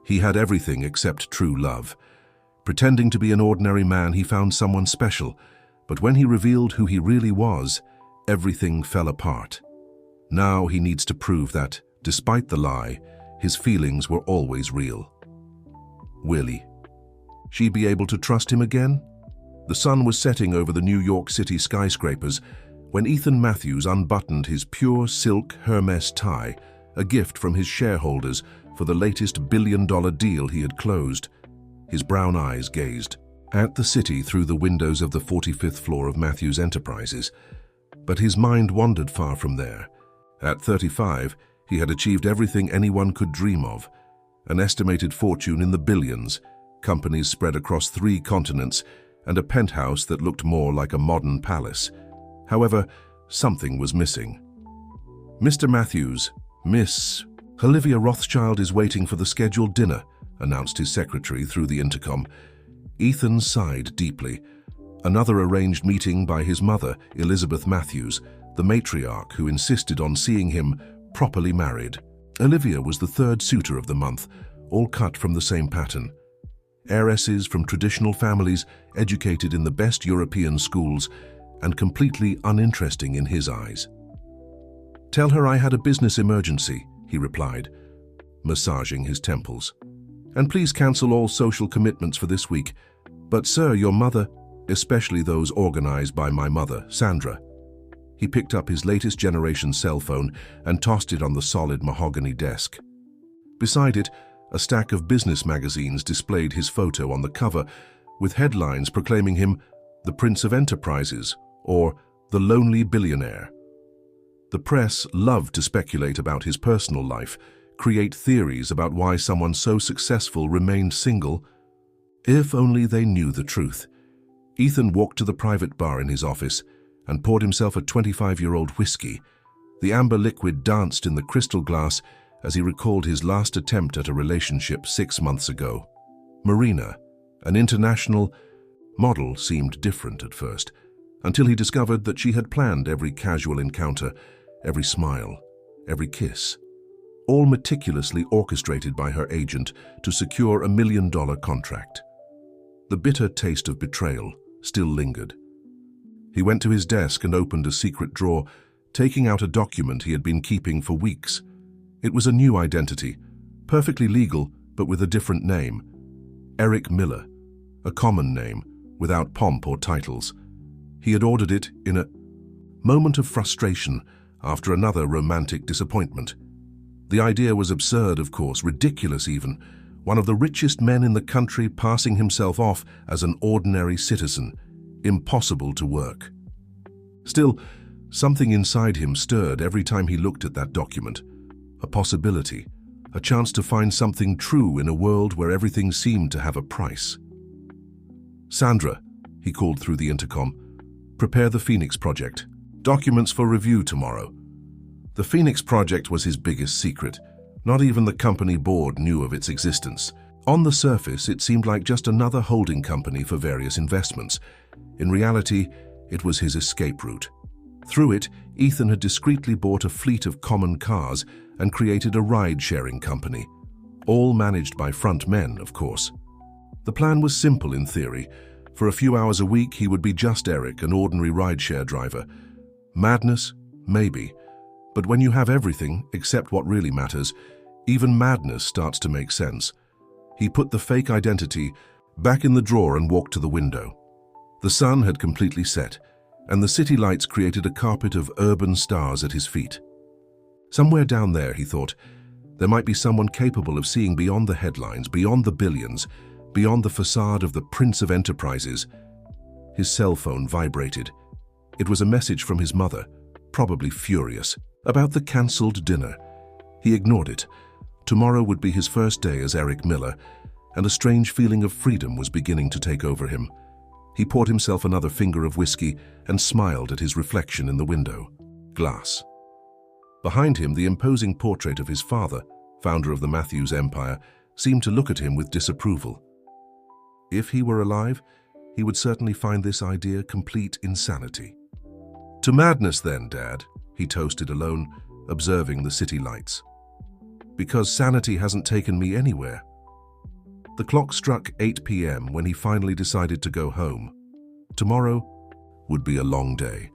He had everything except true love. Pretending to be an ordinary man, he found someone special, but when he revealed who he really was, everything fell apart. Now he needs to prove that, despite the lie, his feelings were always real. Willie. She be able to trust him again? The sun was setting over the New York City skyscrapers when Ethan Matthews unbuttoned his pure silk Hermes tie, a gift from his shareholders for the latest billion-dollar deal he had closed. His brown eyes gazed at the city through the windows of the 45th floor of Matthews Enterprises, but his mind wandered far from there. At 35, he had achieved everything anyone could dream of, an estimated fortune in the billions, companies spread across 3 continents, and a penthouse that looked more like a modern palace. However, something was missing. "Mr. Matthews, Miss Olivia Rothschild is waiting for the scheduled dinner," announced his secretary through the intercom. Ethan sighed deeply. Another arranged meeting by his mother, Elizabeth Matthews, the matriarch who insisted on seeing him properly married. Olivia was the 3rd suitor of the month, all cut from the same pattern. Heiresses from traditional families, educated in the best European schools, and completely uninteresting in his eyes. "Tell her I had a business emergency," he replied, massaging his temples. "And please cancel all social commitments for this week. But sir, your mother, especially those organized by my mother, Sandra." He picked up his latest generation cell phone and tossed it on the solid mahogany desk. Beside it, a stack of business magazines displayed his photo on the cover, with headlines proclaiming him the Prince of Enterprises or the Lonely Billionaire. The press loved to speculate about his personal life, create theories about why someone so successful remained single. If only they knew the truth. Ethan walked to the private bar in his office and poured himself a 25-year-old whiskey. The amber liquid danced in the crystal glass as he recalled his last attempt at a relationship 6 months ago. Marina, an international model, seemed different at first, until he discovered that she had planned every casual encounter, every smile, every kiss, all meticulously orchestrated by her agent to secure a $1 million contract. The bitter taste of betrayal still lingered. He went to his desk and opened a secret drawer, taking out a document he had been keeping for weeks. It was a new identity, perfectly legal, but with a different name. Eric Miller, a common name, without pomp or titles. He had ordered it in a moment of frustration after another romantic disappointment. The idea was absurd, of course, ridiculous even. One of the richest men in the country passing himself off as an ordinary citizen. Impossible to work. Still, something inside him stirred every time he looked at that document. A possibility, a chance to find something true in a world where everything seemed to have a price. "Sandra," he called through the intercom, "prepare the Phoenix Project. Documents for review tomorrow." The Phoenix Project was his biggest secret. Not even the company board knew of its existence. On the surface, it seemed like just another holding company for various investments. In reality, it was his escape route. Through it, Ethan had discreetly bought a fleet of common cars and created a ride-sharing company, all managed by front men, of course. The plan was simple in theory. For a few hours a week, he would be just Eric, an ordinary rideshare driver. Madness? Maybe. But when you have everything except what really matters, even madness starts to make sense. He put the fake identity back in the drawer and walked to the window. The sun had completely set, and the city lights created a carpet of urban stars at his feet. Somewhere down there, he thought, there might be someone capable of seeing beyond the headlines, beyond the billions, beyond the facade of the Prince of Enterprises. His cell phone vibrated. It was a message from his mother, probably furious, about the cancelled dinner. He ignored it. Tomorrow would be his first day as Eric Miller, and a strange feeling of freedom was beginning to take over him. He poured himself another finger of whiskey and smiled at his reflection in the window. Glass. Behind him, the imposing portrait of his father, founder of the Matthews Empire, seemed to look at him with disapproval. If he were alive, he would certainly find this idea complete insanity. "To madness then, Dad," he toasted alone, observing the city lights. "Because sanity hasn't taken me anywhere. The clock struck 8 p.m. when he finally decided to go home. Tomorrow would be a long day.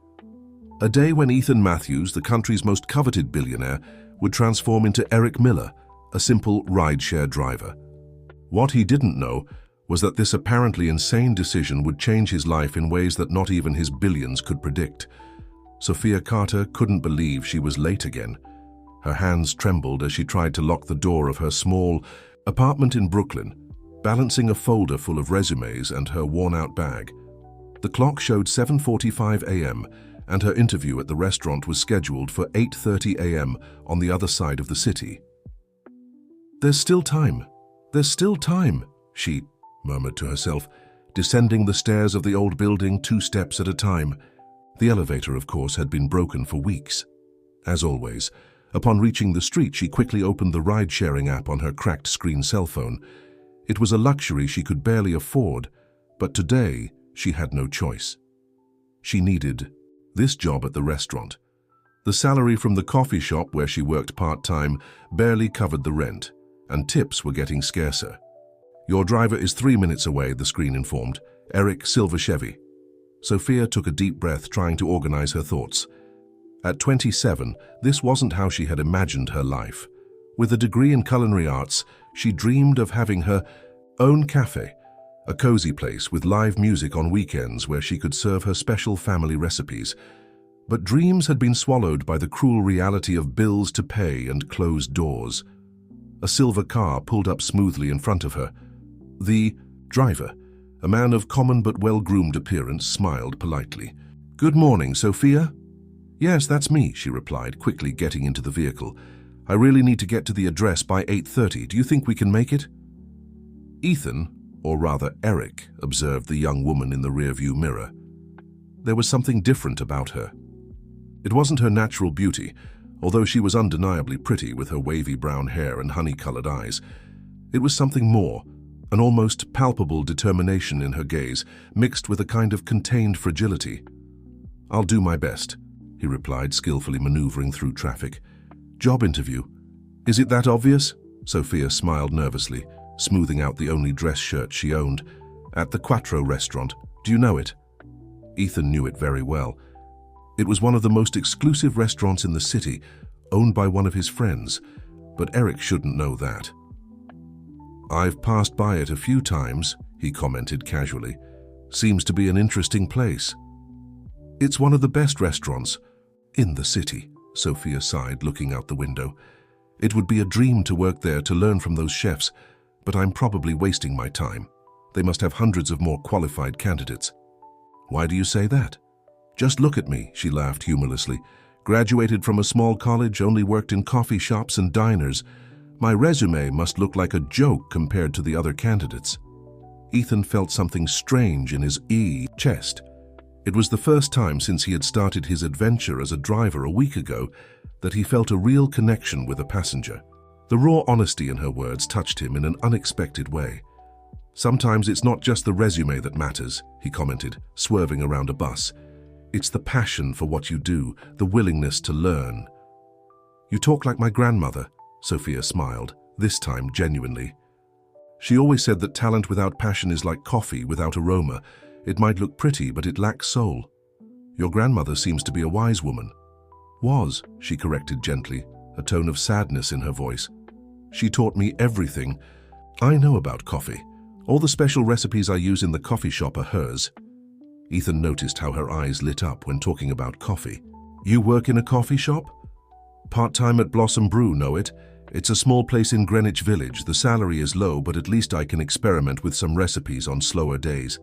A day when Ethan Matthews, the country's most coveted billionaire, would transform into Eric Miller, a simple rideshare driver. What he didn't know was that this apparently insane decision would change his life in ways that not even his billions could predict. Sophia Carter couldn't believe she was late again. Her hands trembled as she tried to lock the door of her small apartment in Brooklyn, balancing a folder full of resumes and her worn-out bag. The clock showed 7:45 a.m., and her interview at the restaurant was scheduled for 8:30 a.m. on the other side of the city. "There's still time. There's still time," she murmured to herself, descending the stairs of the old building 2 steps at a time. The elevator, of course, had been broken for weeks. As always, upon reaching the street, she quickly opened the ride-sharing app on her cracked-screen cell phone. It was a luxury she could barely afford, but today she had no choice. She needed this job at the restaurant. The salary from the coffee shop where she worked part-time barely covered the rent, and tips were getting scarcer. "Your driver is 3 minutes away," the screen informed. "Eric, silver Chevy." Sophia took a deep breath, trying to organize her thoughts. At 27, this wasn't how she had imagined her life. With a degree in culinary arts, she dreamed of having her own cafe, a cozy place with live music on weekends where she could serve her special family recipes. But dreams had been swallowed by the cruel reality of bills to pay and closed doors. A silver car pulled up smoothly in front of her. The driver, a man of common but well-groomed appearance, smiled politely. "Good morning, Sophia?" "Yes, that's me," she replied, quickly getting into the vehicle. "I really need to get to the address by 8:30. Do you think we can make it?" Ethan, or rather Eric, observed the young woman in the rearview mirror. There was something different about her. It wasn't her natural beauty, although she was undeniably pretty with her wavy brown hair and honey-colored eyes. It was something more, an almost palpable determination in her gaze, mixed with a kind of contained fragility. "I'll do my best," he replied, skillfully maneuvering through traffic. "Job interview. Is it that obvious?" Sophia smiled nervously, smoothing out the only dress shirt she owned. "At the Quattro restaurant. Do you know it?" Ethan knew it very well. It was one of the most exclusive restaurants in the city, owned by one of his friends, but Eric shouldn't know that. "I've passed by it a few times," he commented casually. "Seems to be an interesting place." "It's one of the best restaurants in the city," Sophia sighed, looking out the window. "It would be a dream to work there, to learn from those chefs, but I'm probably wasting my time. They must have hundreds of more qualified candidates." "Why do you say that?" "Just look at me," she laughed humorlessly. "Graduated from a small college, only worked in coffee shops and diners. My resume must look like a joke compared to the other candidates." Ethan felt something strange in his chest. It was the first time since he had started his adventure as a driver a week ago that he felt a real connection with a passenger. The raw honesty in her words touched him in an unexpected way. "Sometimes it's not just the resume that matters," he commented, swerving around a bus. "It's the passion for what you do, the willingness to learn." "You talk like my grandmother," Sophia smiled, this time genuinely. She always said that talent without passion is like coffee without aroma. It might look pretty, but it lacks soul. "Your grandmother seems to be a wise woman." "Was," she corrected gently, a tone of sadness in her voice. "She taught me everything I know about coffee. All the special recipes I use in the coffee shop are hers." Ethan noticed how her eyes lit up when talking about coffee. "You work in a coffee shop?" "Part-time at Blossom Brew, know it? It's a small place in Greenwich Village. The salary is low, but at least I can experiment with some recipes on slower days."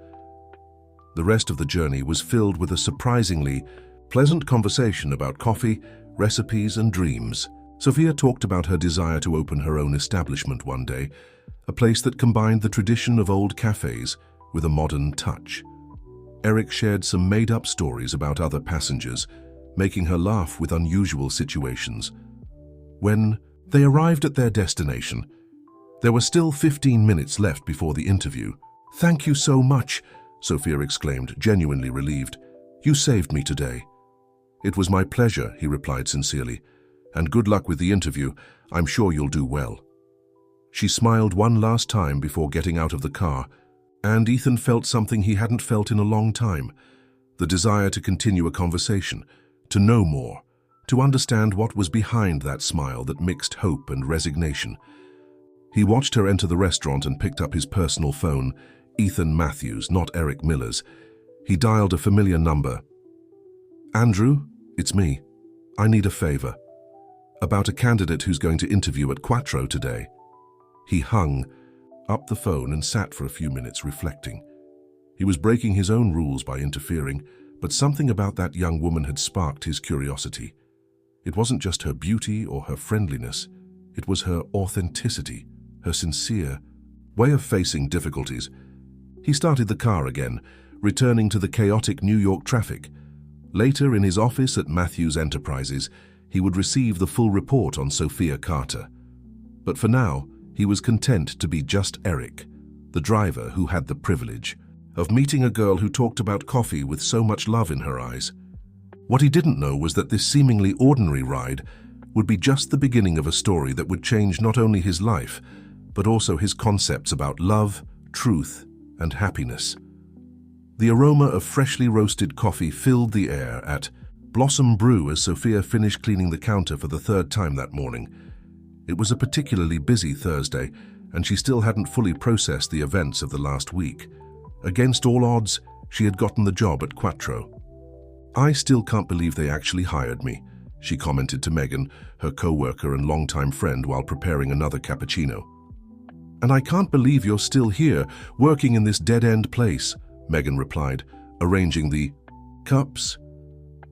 The rest of the journey was filled with a surprisingly pleasant conversation about coffee, recipes, and dreams. Sophia talked about her desire to open her own establishment one day, a place that combined the tradition of old cafes with a modern touch. Eric shared some made-up stories about other passengers, making her laugh with unusual situations. When they arrived at their destination, there were still 15 minutes left before the interview. "Thank you so much," Sophia exclaimed, genuinely relieved. "You saved me today." "It was my pleasure," he replied sincerely. "And good luck with the interview. I'm sure you'll do well." She smiled one last time before getting out of the car, and Ethan felt something he hadn't felt in a long time, the desire to continue a conversation, to know more, to understand what was behind that smile that mixed hope and resignation. He watched her enter the restaurant and picked up his personal phone, Ethan Matthews, not Eric Miller's. He dialed a familiar number. "Andrew, it's me. I need a favor. About a candidate who's going to interview at Quattro today." He hung up the phone and sat for a few minutes reflecting. He was breaking his own rules by interfering, but something about that young woman had sparked his curiosity. It wasn't just her beauty or her friendliness. It was her authenticity, her sincere way of facing difficulties. He started the car again, returning to the chaotic New York traffic. Later, in his office at Matthews Enterprises, he would receive the full report on Sophia Carter. But for now, he was content to be just Eric, the driver who had the privilege of meeting a girl who talked about coffee with so much love in her eyes. What he didn't know was that this seemingly ordinary ride would be just the beginning of a story that would change not only his life, but also his concepts about love, truth, and happiness. The aroma of freshly roasted coffee filled the air at Blossom Brew as Sophia finished cleaning the counter for the third time that morning. It was a particularly busy Thursday, and she still hadn't fully processed the events of the last week. Against all odds, she had gotten the job at Quattro. "I still can't believe they actually hired me," she commented to Megan, her co-worker and longtime friend, while preparing another cappuccino. "And I can't believe you're still here, working in this dead-end place," Megan replied, arranging the cups.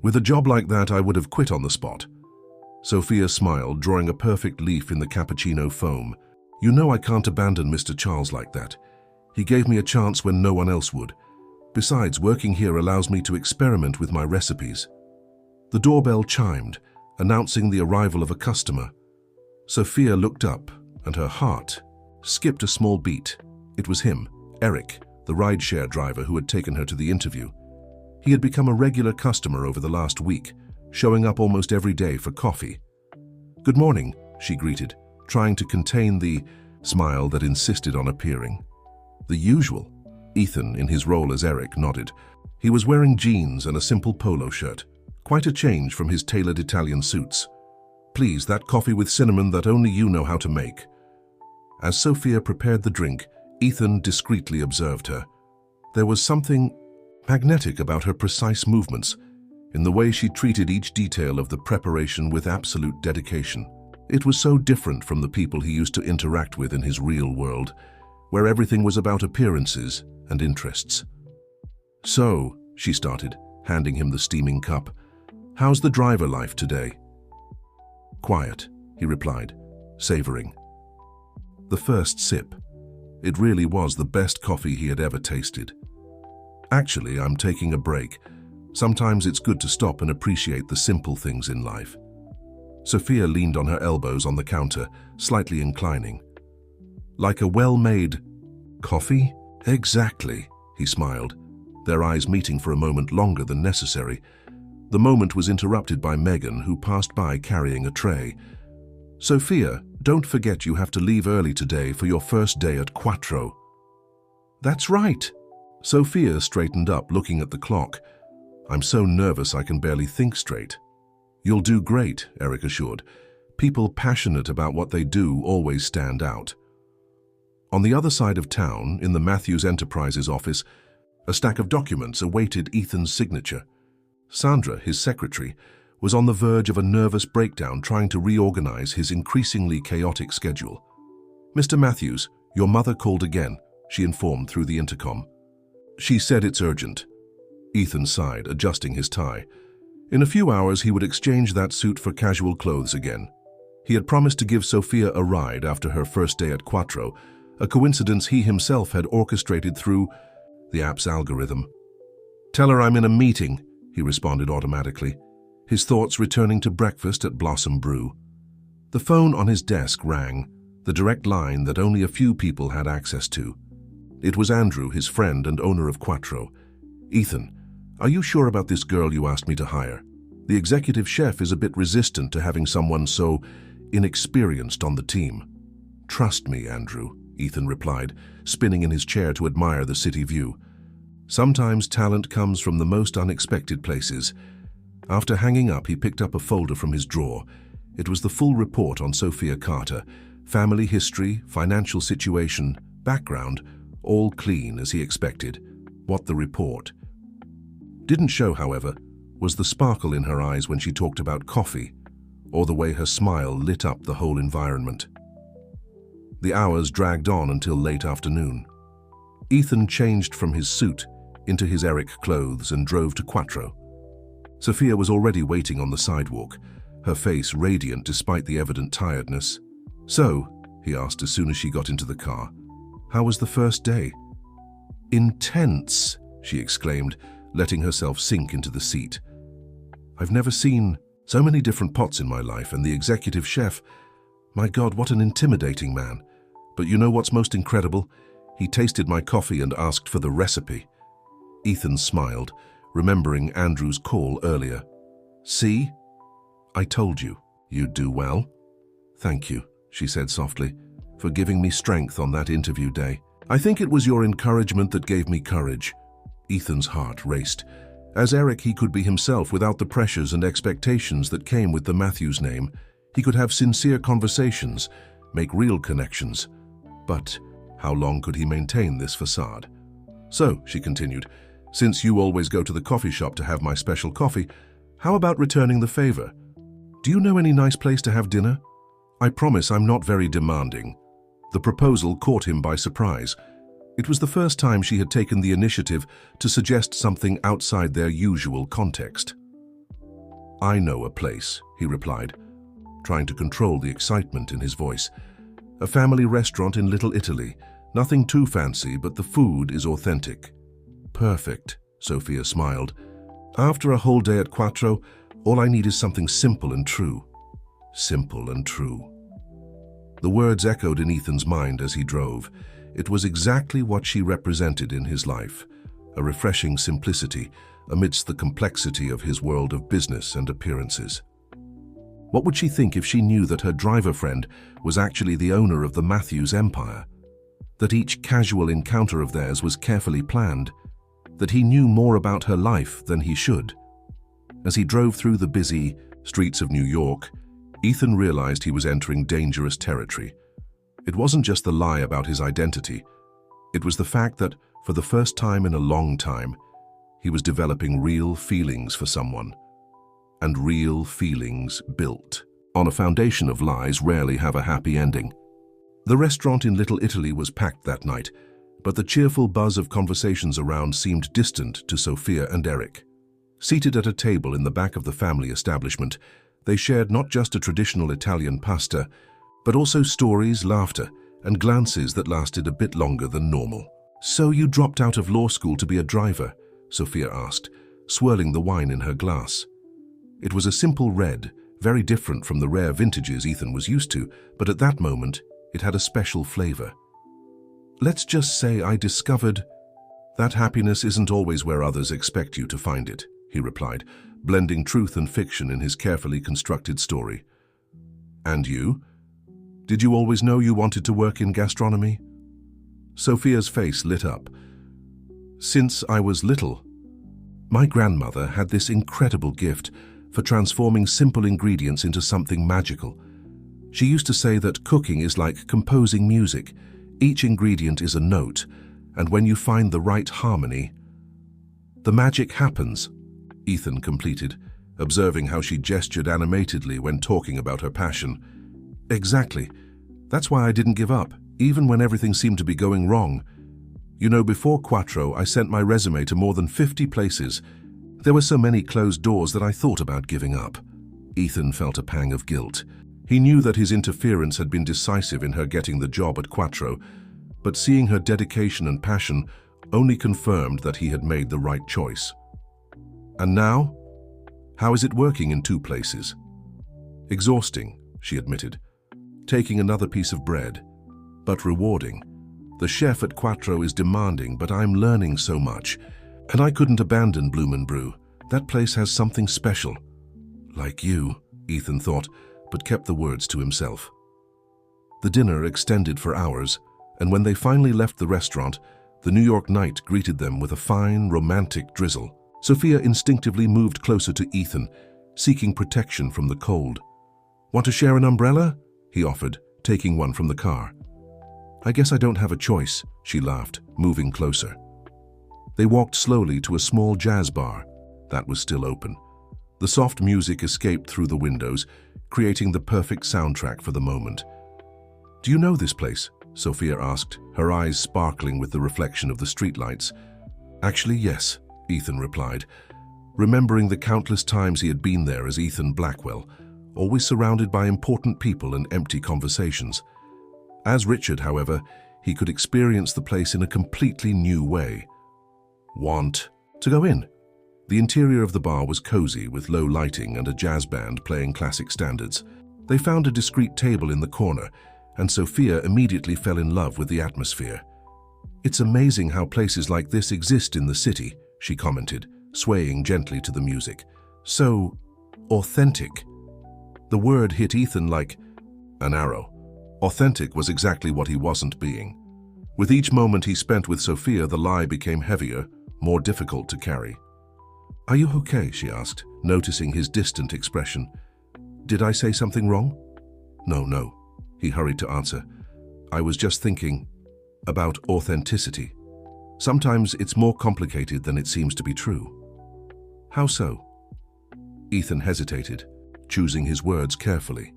"With a job like that, I would have quit on the spot." Sophia smiled, drawing a perfect leaf in the cappuccino foam. "You know I can't abandon Mr. Charles like that. He gave me a chance when no one else would. Besides, working here allows me to experiment with my recipes." The doorbell chimed, announcing the arrival of a customer. Sophia looked up, and her heart skipped a small beat. It was him, Eric, the rideshare driver who had taken her to the interview. He had become a regular customer over the last week, showing up almost every day for coffee. "Good morning," she greeted, trying to contain the smile that insisted on appearing. "The usual." Ethan, in his role as Eric, nodded. He was wearing jeans and a simple polo shirt, quite a change from his tailored Italian suits. "Please, that coffee with cinnamon that only you know how to make." As Sophia prepared the drink, Ethan discreetly observed her. There was something magnetic about her precise movements, in the way she treated each detail of the preparation with absolute dedication. It was so different from the people he used to interact with in his real world, where everything was about appearances and interests. "So," she started, handing him the steaming cup, "how's the driver life today?" "Quiet," he replied, savoring the first sip. It really was the best coffee he had ever tasted. "Actually, I'm taking a break. Sometimes it's good to stop and appreciate the simple things in life." Sophia leaned on her elbows on the counter, slightly inclining. "Like a well-made coffee?" "Exactly," he smiled, their eyes meeting for a moment longer than necessary. The moment was interrupted by Megan, who passed by carrying a tray. "Sophia, don't forget you have to leave early today for your first day at Quattro." "That's right." Sophia straightened up, looking at the clock. "I'm so nervous I can barely think straight." "You'll do great," Eric assured. "People passionate about what they do always stand out." On the other side of town, in the Matthews Enterprises office, a stack of documents awaited Ethan's signature. Sandra, his secretary, was on the verge of a nervous breakdown trying to reorganize his increasingly chaotic schedule. "Mr. Matthews, your mother called again," she informed through the intercom. "She said it's urgent." Ethan sighed, adjusting his tie. In a few hours, he would exchange that suit for casual clothes again. He had promised to give Sophia a ride after her first day at Quattro, a coincidence he himself had orchestrated through the app's algorithm. "Tell her I'm in a meeting," he responded automatically, his thoughts returning to breakfast at Blossom Brew. The phone on his desk rang, the direct line that only a few people had access to. It was Andrew, his friend and owner of Quattro. "Ethan, are you sure about this girl you asked me to hire? The executive chef is a bit resistant to having someone so inexperienced on the team." "Trust me, Andrew," Ethan replied, spinning in his chair to admire the city view. "Sometimes talent comes from the most unexpected places." After hanging up, he picked up a folder from his drawer. It was the full report on Sophia Carter. Family history, financial situation, background, all clean as he expected. What the report didn't show, however, was the sparkle in her eyes when she talked about coffee, or the way her smile lit up the whole environment. The hours dragged on until late afternoon. Ethan changed from his suit into his Eric clothes and drove to Quattro. Sophia was already waiting on the sidewalk, her face radiant despite the evident tiredness. "So," he asked as soon as she got into the car, "how was the first day?" "Intense," she exclaimed, letting herself sink into the seat. "I've never seen so many different pots in my life, and the executive chef, my God, what an intimidating man. But you know what's most incredible? He tasted my coffee and asked for the recipe." Ethan smiled, remembering Andrew's call earlier. "See? I told you, you'd do well." "Thank you," she said softly, "for giving me strength on that interview day. I think it was your encouragement that gave me courage." Ethan's heart raced. As Eric, he could be himself without the pressures and expectations that came with the Matthews name. He could have sincere conversations, make real connections. But how long could he maintain this facade? "So," she continued, "since you always go to the coffee shop to have my special coffee, how about returning the favor? Do you know any nice place to have dinner? I promise I'm not very demanding." The proposal caught him by surprise. It was the first time she had taken the initiative to suggest something outside their usual context. "I know a place," he replied, trying to control the excitement in his voice. "A family restaurant in Little Italy. Nothing too fancy, but the food is authentic." "Perfect," Sophia smiled. "After a whole day at Quattro, all I need is something simple and true." Simple and true. The words echoed in Ethan's mind as he drove. It was exactly what she represented in his life, a refreshing simplicity amidst the complexity of his world of business and appearances. What would she think if she knew that her driver friend was actually the owner of the Matthews empire? That each casual encounter of theirs was carefully planned? That he knew more about her life than he should? As he drove through the busy streets of New York, Ethan realized he was entering dangerous territory. It wasn't just the lie about his identity. It was the fact that, for the first time in a long time, he was developing real feelings for someone. And real feelings built on a foundation of lies rarely have a happy ending. The restaurant in Little Italy was packed that night, but the cheerful buzz of conversations around seemed distant to Sophia and Eric. Seated at a table in the back of the family establishment, they shared not just a traditional Italian pasta, but also stories, laughter, and glances that lasted a bit longer than normal. "So you dropped out of law school to be a driver?" Sophia asked, swirling the wine in her glass. It was a simple red, very different from the rare vintages Ethan was used to, but at that moment, it had a special flavor. "Let's just say I discovered that happiness isn't always where others expect you to find it," he replied, blending truth and fiction in his carefully constructed story. "And you? Did you always know you wanted to work in gastronomy?" Sophia's face lit up. "Since I was little. My grandmother had this incredible gift for transforming simple ingredients into something magical. She used to say that cooking is like composing music. Each ingredient is a note, and when you find the right harmony, the magic happens," Ethan completed, observing how she gestured animatedly when talking about her passion. "Exactly. That's why I didn't give up, even when everything seemed to be going wrong. You know, before Quattro, I sent my resume to more than 50 places. There were so many closed doors that I thought about giving up." Ethan felt a pang of guilt. He knew that his interference had been decisive in her getting the job at Quattro, but seeing her dedication and passion only confirmed that he had made the right choice. "And now? How is it working in 2 places?" "Exhausting," she admitted. "Taking another piece of bread, but rewarding. The chef at Quattro is demanding, but I'm learning so much. And I couldn't abandon Bloom & Brew. That place has something special." "Like you," Ethan thought, but kept the words to himself. The dinner extended for hours, and when they finally left the restaurant, the New York night greeted them with a fine, romantic drizzle. Sophia instinctively moved closer to Ethan, seeking protection from the cold. "Want to share an umbrella?" he offered, taking one from the car. "I guess I don't have a choice," she laughed, moving closer. They walked slowly to a small jazz bar that was still open. The soft music escaped through the windows, creating the perfect soundtrack for the moment. "Do you know this place?" Sophia asked, her eyes sparkling with the reflection of the streetlights. "Actually, yes," Ethan replied, remembering the countless times he had been there as Ethan Blackwell, always surrounded by important people and empty conversations. As Richard, however, he could experience the place in a completely new way. "Want to go in?" The interior of the bar was cozy, with low lighting and a jazz band playing classic standards. They found a discreet table in the corner, and Sophia immediately fell in love with the atmosphere. "It's amazing how places like this exist in the city," she commented, swaying gently to the music. "So authentic." The word hit Ethan like an arrow. Authentic was exactly what he wasn't being. With each moment he spent with Sophia, the lie became heavier, more difficult to carry. "Are you okay?" she asked, noticing his distant expression. "Did I say something wrong?" No, he hurried to answer. "I was just thinking about authenticity. Sometimes it's more complicated than it seems to be true." "How so?" Ethan hesitated, choosing his words carefully.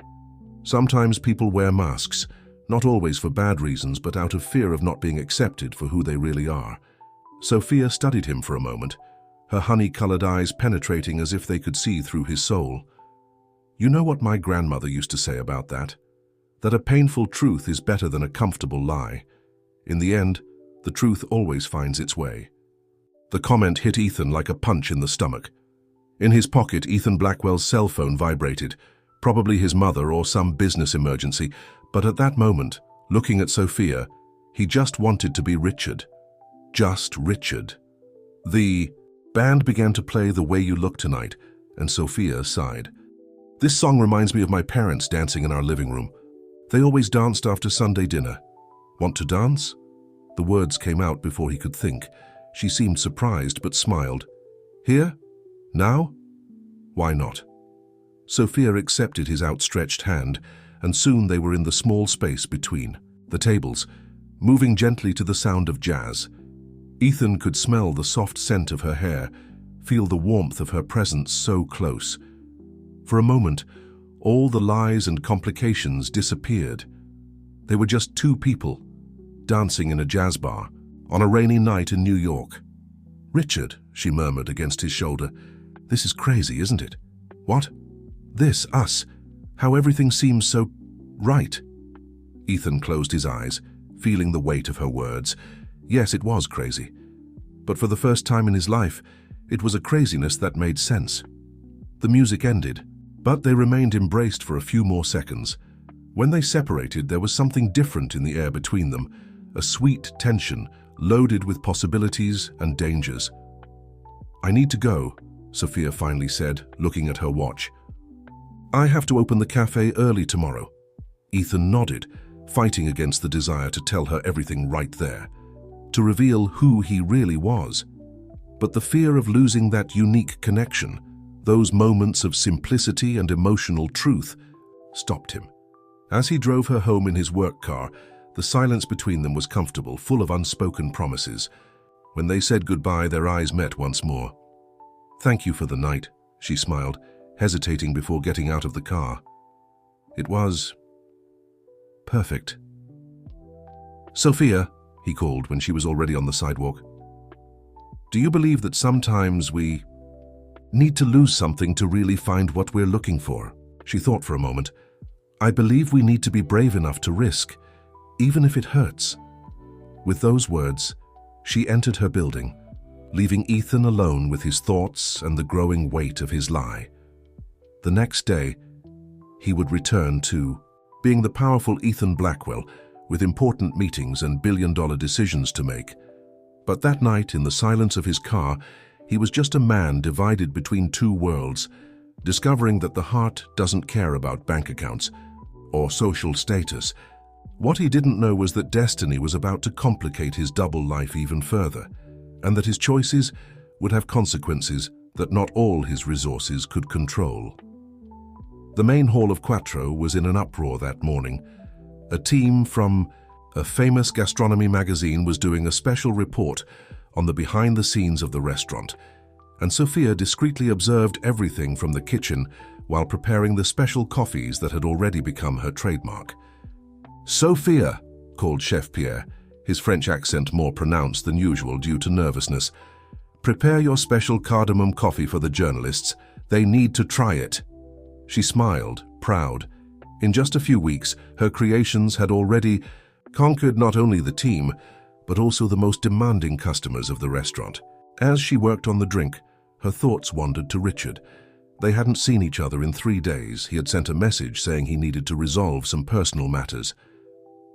"Sometimes people wear masks, not always for bad reasons, but out of fear of not being accepted for who they really are." Sophia studied him for a moment, her honey-colored eyes penetrating as if they could see through his soul. "You know what my grandmother used to say about that? That a painful truth is better than a comfortable lie. In the end, the truth always finds its way." The comment hit Ethan like a punch in the stomach. In his pocket, Ethan Blackwell's cell phone vibrated, probably his mother or some business emergency, but at that moment, looking at Sophia, he just wanted to be Richard. Just Richard. The band began to play The Way You Look Tonight, and Sophia sighed. "This song reminds me of my parents dancing in our living room. They always danced after Sunday dinner. Want to dance?" The words came out before he could think. She seemed surprised but smiled. "Here? Now? Why not?" Sophia accepted his outstretched hand, and soon they were in the small space between the tables, moving gently to the sound of jazz. Ethan could smell the soft scent of her hair, feel the warmth of her presence so close. For a moment, all the lies and complications disappeared. They were just two people, dancing in a jazz bar, on a rainy night in New York. "Richard," she murmured against his shoulder, "this is crazy, isn't it?" "What?" "This, us. How everything seems so right." Ethan closed his eyes, feeling the weight of her words. Yes, it was crazy. But for the first time in his life, it was a craziness that made sense. The music ended, but they remained embraced for a few more seconds. When they separated, there was something different in the air between them, a sweet tension loaded with possibilities and dangers. "I need to go," Sophia finally said, looking at her watch. "I have to open the cafe early tomorrow." Ethan nodded, fighting against the desire to tell her everything right there, to reveal who he really was. But the fear of losing that unique connection, those moments of simplicity and emotional truth, stopped him. As he drove her home in his work car, the silence between them was comfortable, full of unspoken promises. When they said goodbye, their eyes met once more. "Thank you for the night," she smiled, hesitating before getting out of the car. "It was perfect." "Sophia," he called when she was already on the sidewalk. "Do you believe that sometimes we need to lose something to really find what we're looking for?" She thought for a moment. "I believe we need to be brave enough to risk, even if it hurts." With those words, she entered her building, leaving Ethan alone with his thoughts and the growing weight of his lie. The next day, he would return to being the powerful Ethan Blackwell, with important meetings and billion-dollar decisions to make. But that night, in the silence of his car, he was just a man divided between two worlds, discovering that the heart doesn't care about bank accounts or social status. What he didn't know was that destiny was about to complicate his double life even further, and that his choices would have consequences that not all his resources could control. The main hall of Quattro was in an uproar that morning. A team from a famous gastronomy magazine was doing a special report on the behind the scenes of the restaurant, and Sophia discreetly observed everything from the kitchen while preparing the special coffees that had already become her trademark. "Sophia," called Chef Pierre, his French accent more pronounced than usual due to nervousness, "prepare your special cardamom coffee for the journalists. They need to try it." She smiled, proud. In just a few weeks, her creations had already conquered not only the team, but also the most demanding customers of the restaurant. As she worked on the drink, her thoughts wandered to Richard. They hadn't seen each other in 3 days. He had sent a message saying he needed to resolve some personal matters.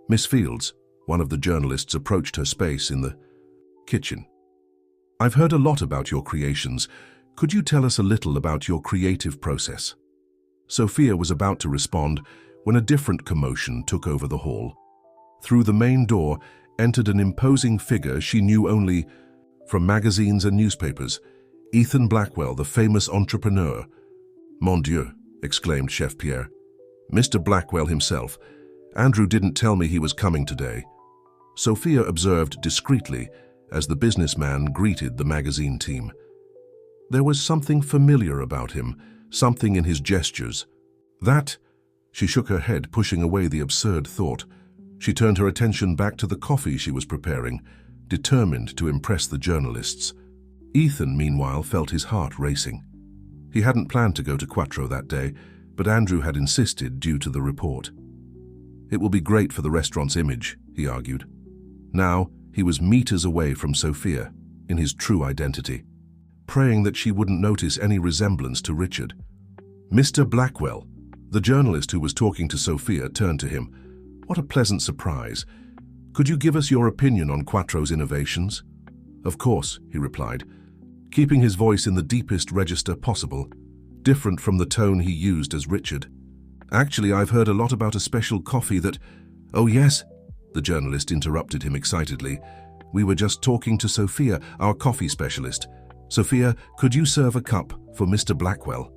Miss Fields, one of the journalists, approached her space in the kitchen. "I've heard a lot about your creations. Could you tell us a little about your creative process?" Sophia was about to respond when a different commotion took over the hall. Through the main door entered an imposing figure she knew only from magazines and newspapers, Ethan Blackwell, the famous entrepreneur. "Mon Dieu," exclaimed Chef Pierre. "Mr. Blackwell himself. Andrew didn't tell me he was coming today." Sophia observed discreetly as the businessman greeted the magazine team. There was something familiar about him, something in his gestures. She shook her head, pushing away the absurd thought. She turned her attention back to the coffee she was preparing, determined to impress the journalists. Ethan, meanwhile, felt his heart racing. He hadn't planned to go to Quattro that day, but Andrew had insisted due to the report. It will be great for the restaurant's image, he argued. Now, he was meters away from Sophia, in his true identity, praying that she wouldn't notice any resemblance to Richard. "Mr. Blackwell," the journalist who was talking to Sophia turned to him. "What a pleasant surprise. Could you give us your opinion on Quattro's innovations?" "Of course," he replied, keeping his voice in the deepest register possible, different from the tone he used as Richard. "Actually, I've heard a lot about a special coffee that—" "Oh yes," the journalist interrupted him excitedly. "We were just talking to Sophia, our coffee specialist. Sophia, could you serve a cup for Mr. Blackwell?"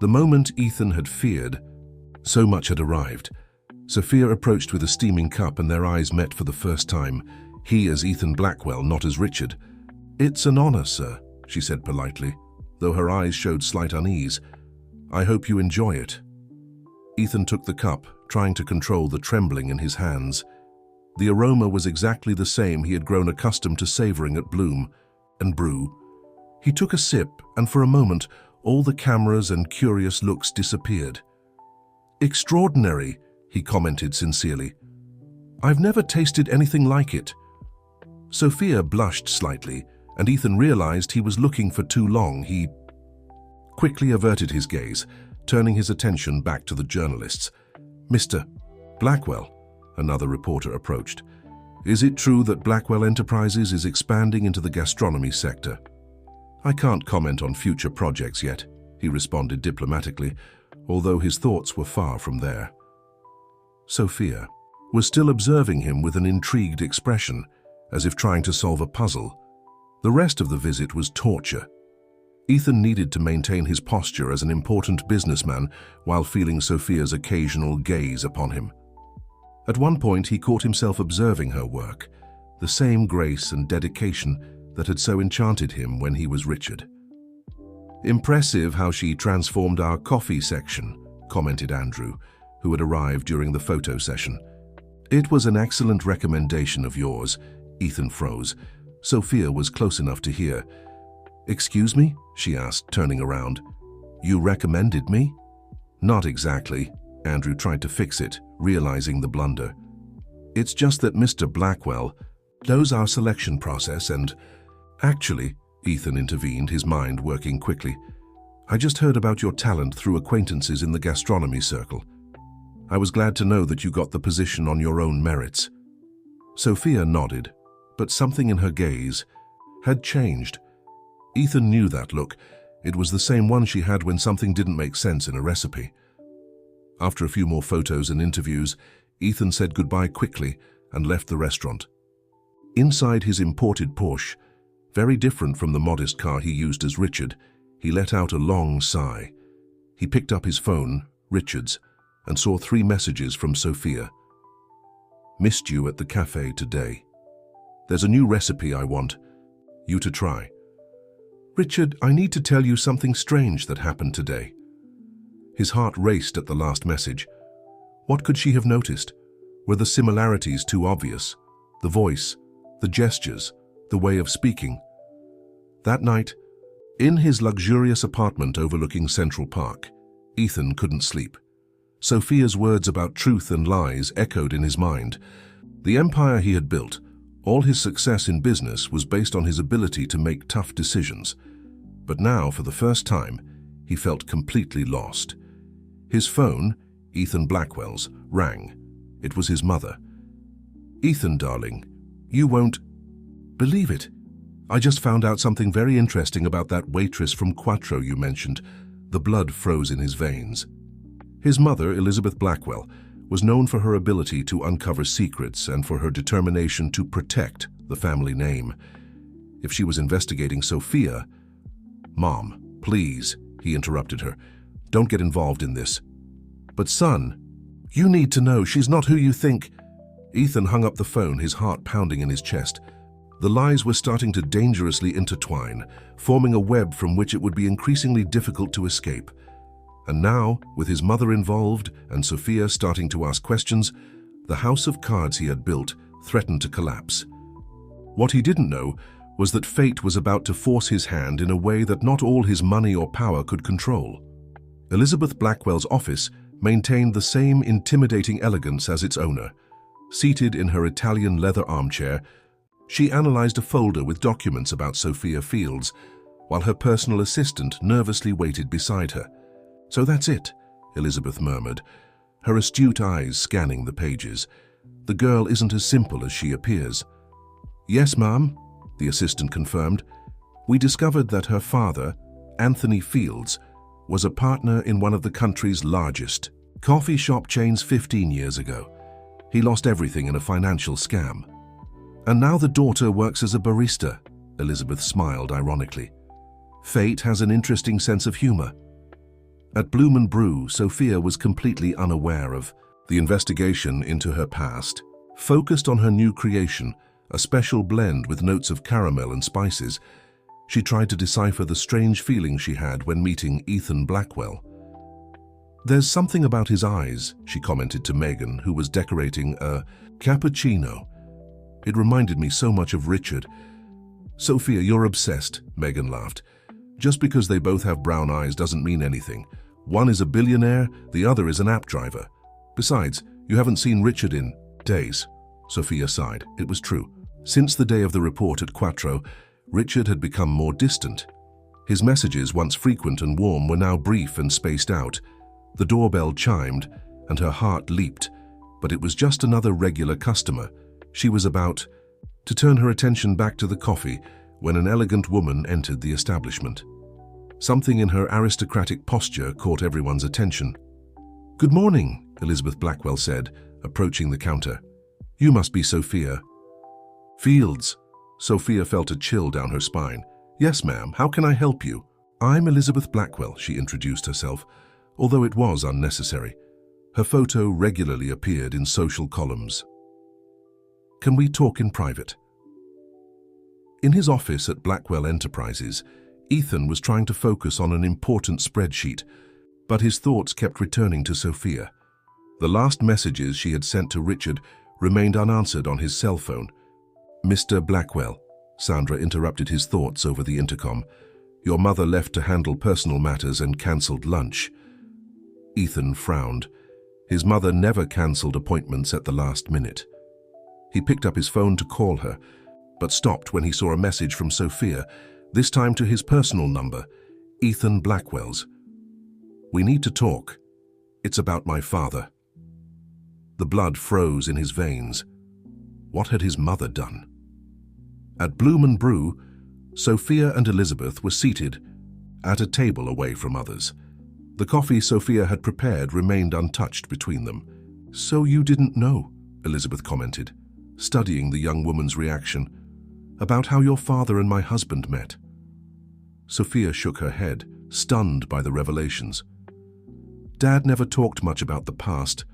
The moment Ethan had feared, so much had arrived. Sophia approached with a steaming cup and their eyes met for the first time, he as Ethan Blackwell, not as Richard. "It's an honor, sir," she said politely, though her eyes showed slight unease. "I hope you enjoy it." Ethan took the cup, trying to control the trembling in his hands. The aroma was exactly the same he had grown accustomed to savoring at Bloom and Brew. He took a sip, and for a moment, all the cameras and curious looks disappeared. "Extraordinary," he commented sincerely. "I've never tasted anything like it." Sophia blushed slightly, and Ethan realized he was looking for too long. He quickly averted his gaze, turning his attention back to the journalists. "Mr. Blackwell," another reporter approached. "Is it true that Blackwell Enterprises is expanding into the gastronomy sector?" "I can't comment on future projects yet," he responded diplomatically, although his thoughts were far from there. Sophia was still observing him with an intrigued expression, as if trying to solve a puzzle. The rest of the visit was torture. Ethan needed to maintain his posture as an important businessman while feeling Sophia's occasional gaze upon him. At one point, he caught himself observing her work, the same grace and dedication that had so enchanted him when he was Richard. "Impressive how she transformed our coffee section," commented Andrew, who had arrived during the photo session. "It was an excellent recommendation of yours." Ethan froze. Sophia was close enough to hear. "Excuse me?" she asked, turning around. "You recommended me?" "Not exactly." Andrew tried to fix it, realizing the blunder. "It's just that Mr. Blackwell knows our selection process and—" "Actually," Ethan intervened, his mind working quickly, "I just heard about your talent through acquaintances in the gastronomy circle. I was glad to know that you got the position on your own merits." Sophia nodded, but something in her gaze had changed. Ethan knew that look. It was the same one she had when something didn't make sense in a recipe. After a few more photos and interviews, Ethan said goodbye quickly and left the restaurant. Inside his imported Porsche, very different from the modest car he used as Richard, he let out a long sigh. He picked up his phone, Richard's, and saw 3 messages from Sophia. Missed you at the cafe today. There's a new recipe I want you to try. Richard, I need to tell you something strange that happened today. His heart raced at the last message. What could she have noticed? Were the similarities too obvious? The voice, the gestures, the way of speaking. That night, in his luxurious apartment overlooking Central Park, Ethan couldn't sleep. Sophia's words about truth and lies echoed in his mind. The empire he had built, all his success in business, was based on his ability to make tough decisions. But now, for the first time, he felt completely lost. His phone, Ethan Blackwell's, rang. It was his mother. Ethan, darling, you won't believe it. I just found out something very interesting about that waitress from Quattro you mentioned. The blood froze in his veins. His mother, Elizabeth Blackwell, was known for her ability to uncover secrets and for her determination to protect the family name. If she was investigating Sophia— Mom, please, he interrupted her. Don't get involved in this. But son, you need to know she's not who you think. Ethan hung up the phone, his heart pounding in his chest. The lies were starting to dangerously intertwine, forming a web from which it would be increasingly difficult to escape. And now, with his mother involved and Sophia starting to ask questions, the house of cards he had built threatened to collapse. What he didn't know was that fate was about to force his hand in a way that not all his money or power could control. Elizabeth Blackwell's office maintained the same intimidating elegance as its owner. Seated in her Italian leather armchair, she analyzed a folder with documents about Sophia Fields, while her personal assistant nervously waited beside her. So that's it, Elizabeth murmured, her astute eyes scanning the pages. The girl isn't as simple as she appears. Yes, ma'am, the assistant confirmed. We discovered that her father, Anthony Fields, was a partner in one of the country's largest coffee shop chains 15 years ago. He lost everything in a financial scam. And now the daughter works as a barista, Elizabeth smiled ironically. Fate has an interesting sense of humor. At Bloom & Brew, Sophia was completely unaware of the investigation into her past, focused on her new creation, a special blend with notes of caramel and spices. She tried to decipher the strange feeling she had when meeting Ethan Blackwell. There's something about his eyes, she commented to Megan, who was decorating a cappuccino. It reminded me so much of Richard. Sophia, you're obsessed, Megan laughed. Just because they both have brown eyes doesn't mean anything. One is a billionaire, the other is an app driver. Besides, you haven't seen Richard in days. Sophia sighed. It was true. Since the day of the report at Quattro, Richard had become more distant. His messages, once frequent and warm, were now brief and spaced out. The doorbell chimed, and her heart leaped, but it was just another regular customer. She was about to turn her attention back to the coffee when an elegant woman entered the establishment. Something in her aristocratic posture caught everyone's attention. Good morning, Elizabeth Blackwell said, approaching the counter. You must be Sophia Fields. Sophia felt a chill down her spine. Yes, ma'am, how can I help you? I'm Elizabeth Blackwell, she introduced herself, although it was unnecessary. Her photo regularly appeared in social columns. Can we talk in private? In his office at Blackwell Enterprises, Ethan was trying to focus on an important spreadsheet, but his thoughts kept returning to Sophia. The last messages she had sent to Richard remained unanswered on his cell phone. Mr. Blackwell, Sandra interrupted his thoughts over the intercom. Your mother left to handle personal matters and cancelled lunch. Ethan frowned. His mother never cancelled appointments at the last minute. He picked up his phone to call her, but stopped when he saw a message from Sophia, this time to his personal number, Ethan Blackwell's. We need to talk. It's about my father. The blood froze in his veins. What had his mother done? At Bloom & Brew, Sophia and Elizabeth were seated at a table away from others. The coffee Sophia had prepared remained untouched between them. "So you didn't know," Elizabeth commented, studying the young woman's reaction, "about how your father and my husband met." Sophia shook her head, stunned by the revelations. "Dad never talked much about the past.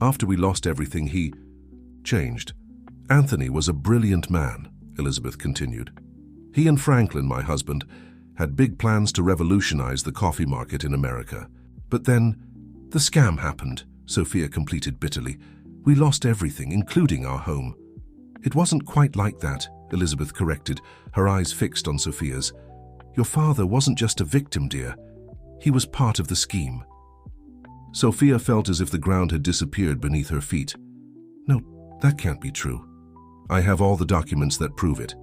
After we lost everything, he changed. Anthony was a brilliant man," Elizabeth continued. "He and Franklin, my husband, had big plans to revolutionize the coffee market in America. But then, the scam happened," Sophia completed bitterly. "We lost everything, including our home." "It wasn't quite like that," Elizabeth corrected, her eyes fixed on Sophia's. "Your father wasn't just a victim, dear. He was part of the scheme." Sophia felt as if the ground had disappeared beneath her feet. "No, that can't be true. I have all the documents that prove it.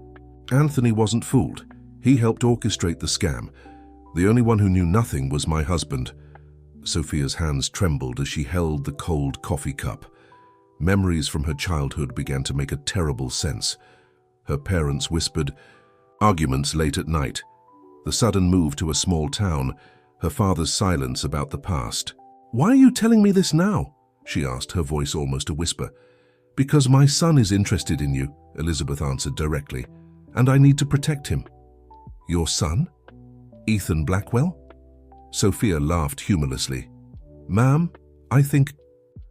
Anthony wasn't fooled. He helped orchestrate the scam. The only one who knew nothing was my husband." Sophia's hands trembled as she held the cold coffee cup. Memories from her childhood began to make a terrible sense. Her parents whispered, arguments late at night, the sudden move to a small town, her father's silence about the past. "Why are you telling me this now?" she asked, her voice almost a whisper. "Because my son is interested in you," Elizabeth answered directly, "and I need to protect him." "Your son? Ethan Blackwell?" Sophia laughed humorlessly. "Ma'am, I think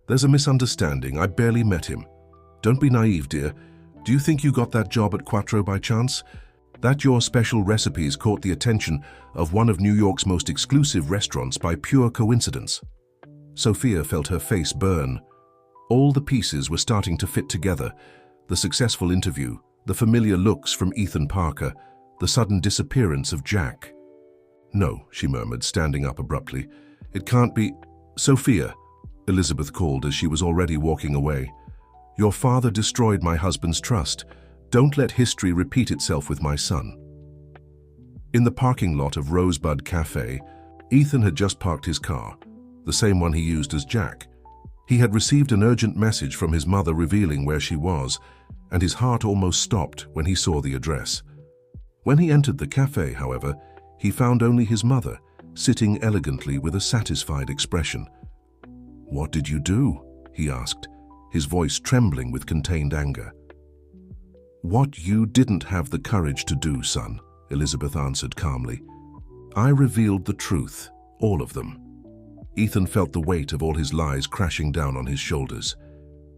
there's a misunderstanding. I barely met him. Don't be naive, dear. Do you think you got that job at Quattro by chance? That your special recipes caught the attention of one of New York's most exclusive restaurants by pure coincidence?" Sophia felt her face burn. All the pieces were starting to fit together. The successful interview, the familiar looks from Ethan Parker, the sudden disappearance of Jack. "No," she murmured, standing up abruptly. "It can't be—" "Sophia," Elizabeth called as she was already walking away. "Your father destroyed my husband's trust. Don't let history repeat itself with my son." In the parking lot of Rosebud Cafe, Ethan had just parked his car, the same one he used as Jack. He had received an urgent message from his mother revealing where she was, and his heart almost stopped when he saw the address. When he entered the cafe, however, he found only his mother, sitting elegantly with a satisfied expression. "What did you do?" he asked, his voice trembling with contained anger. "What you didn't have the courage to do, son," Elizabeth answered calmly. "I revealed the truth, all of them." Ethan felt the weight of all his lies crashing down on his shoulders.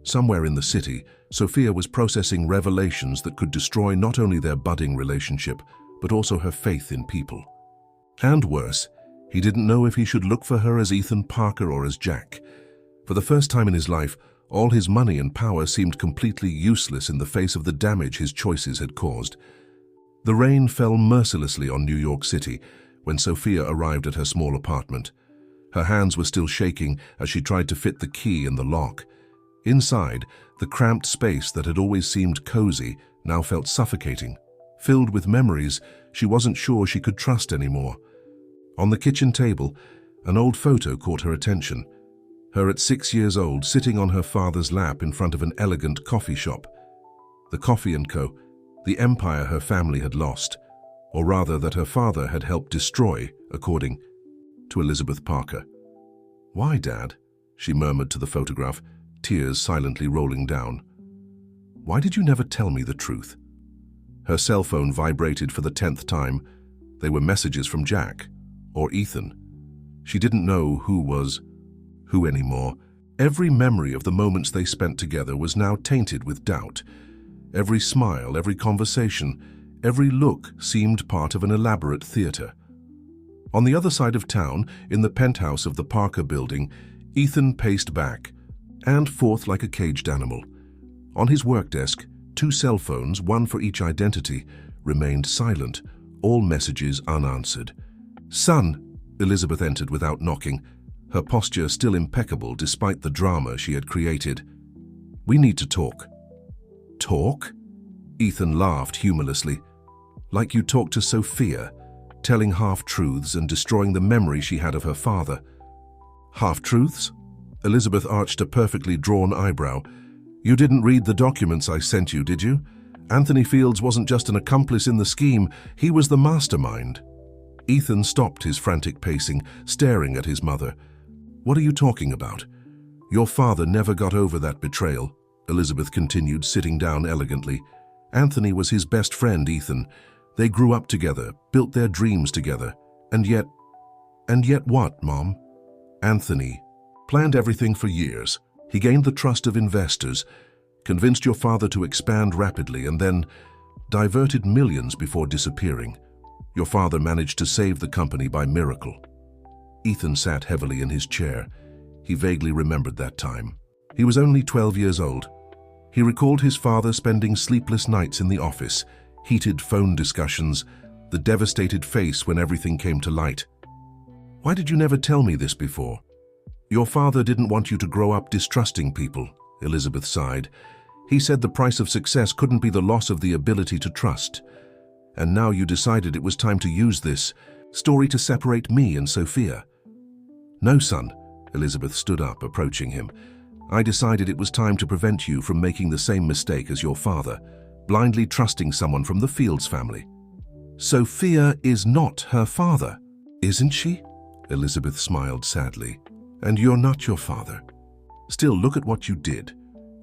Somewhere in the city, Sophia was processing revelations that could destroy not only their budding relationship, but also her faith in people. And worse, he didn't know if he should look for her as Ethan Parker or as Jack. For the first time in his life, all his money and power seemed completely useless in the face of the damage his choices had caused. The rain fell mercilessly on New York City when Sophia arrived at her small apartment. Her hands were still shaking as she tried to fit the key in the lock. Inside, the cramped space that had always seemed cozy now felt suffocating. Filled with memories she wasn't sure she could trust anymore. On the kitchen table, an old photo caught her attention. Her at 6 years old, sitting on her father's lap in front of an elegant coffee shop. The Coffee & Co., the empire her family had lost, or rather that her father had helped destroy, according to Elizabeth Parker. "Why, Dad?" she murmured to the photograph, tears silently rolling down. "Why did you never tell me the truth?" Her cell phone vibrated for the 10th time. They were messages from Jack, or Ethan. She didn't know who was who anymore. Every memory of the moments they spent together was now tainted with doubt. Every smile, every conversation, every look seemed part of an elaborate theater. On the other side of town, in the penthouse of the Parker building, Ethan paced back and forth like a caged animal. On his work desk, 2 cell phones, one for each identity, remained silent, all messages unanswered. "Son," Elizabeth entered without knocking, her posture still impeccable despite the drama she had created. "We need to talk." "Talk?" Ethan laughed humorlessly. "Like you talked to Sophia, telling half-truths and destroying the memory she had of her father." "Half-truths?" Elizabeth arched a perfectly drawn eyebrow. "You didn't read the documents I sent you, did you? Anthony Fields wasn't just an accomplice in the scheme, he was the mastermind." Ethan stopped his frantic pacing, staring at his mother. "What are you talking about? Your father never got over that betrayal, Elizabeth continued, sitting down elegantly. Anthony was his best friend, Ethan. They grew up together, built their dreams together. And yet what, Mom? Anthony planned everything for years. He gained the trust of investors, convinced your father to expand rapidly, and then diverted millions before disappearing. Your father managed to save the company by miracle. Ethan sat heavily in his chair. He vaguely remembered that time. He was only 12 years old. He recalled his father spending sleepless nights in the office, heated phone discussions, the devastated face when everything came to light. Why did you never tell me this before? Your father didn't want you to grow up distrusting people, Elizabeth sighed. He said the price of success couldn't be the loss of the ability to trust. And now you decided it was time to use this story to separate me and Sophia. No, son, Elizabeth stood up, approaching him. I decided it was time to prevent you from making the same mistake as your father, blindly trusting someone from the Fields family. Sophia is not her father, isn't she? Elizabeth smiled sadly. And you're not your father. Still, look at what you did.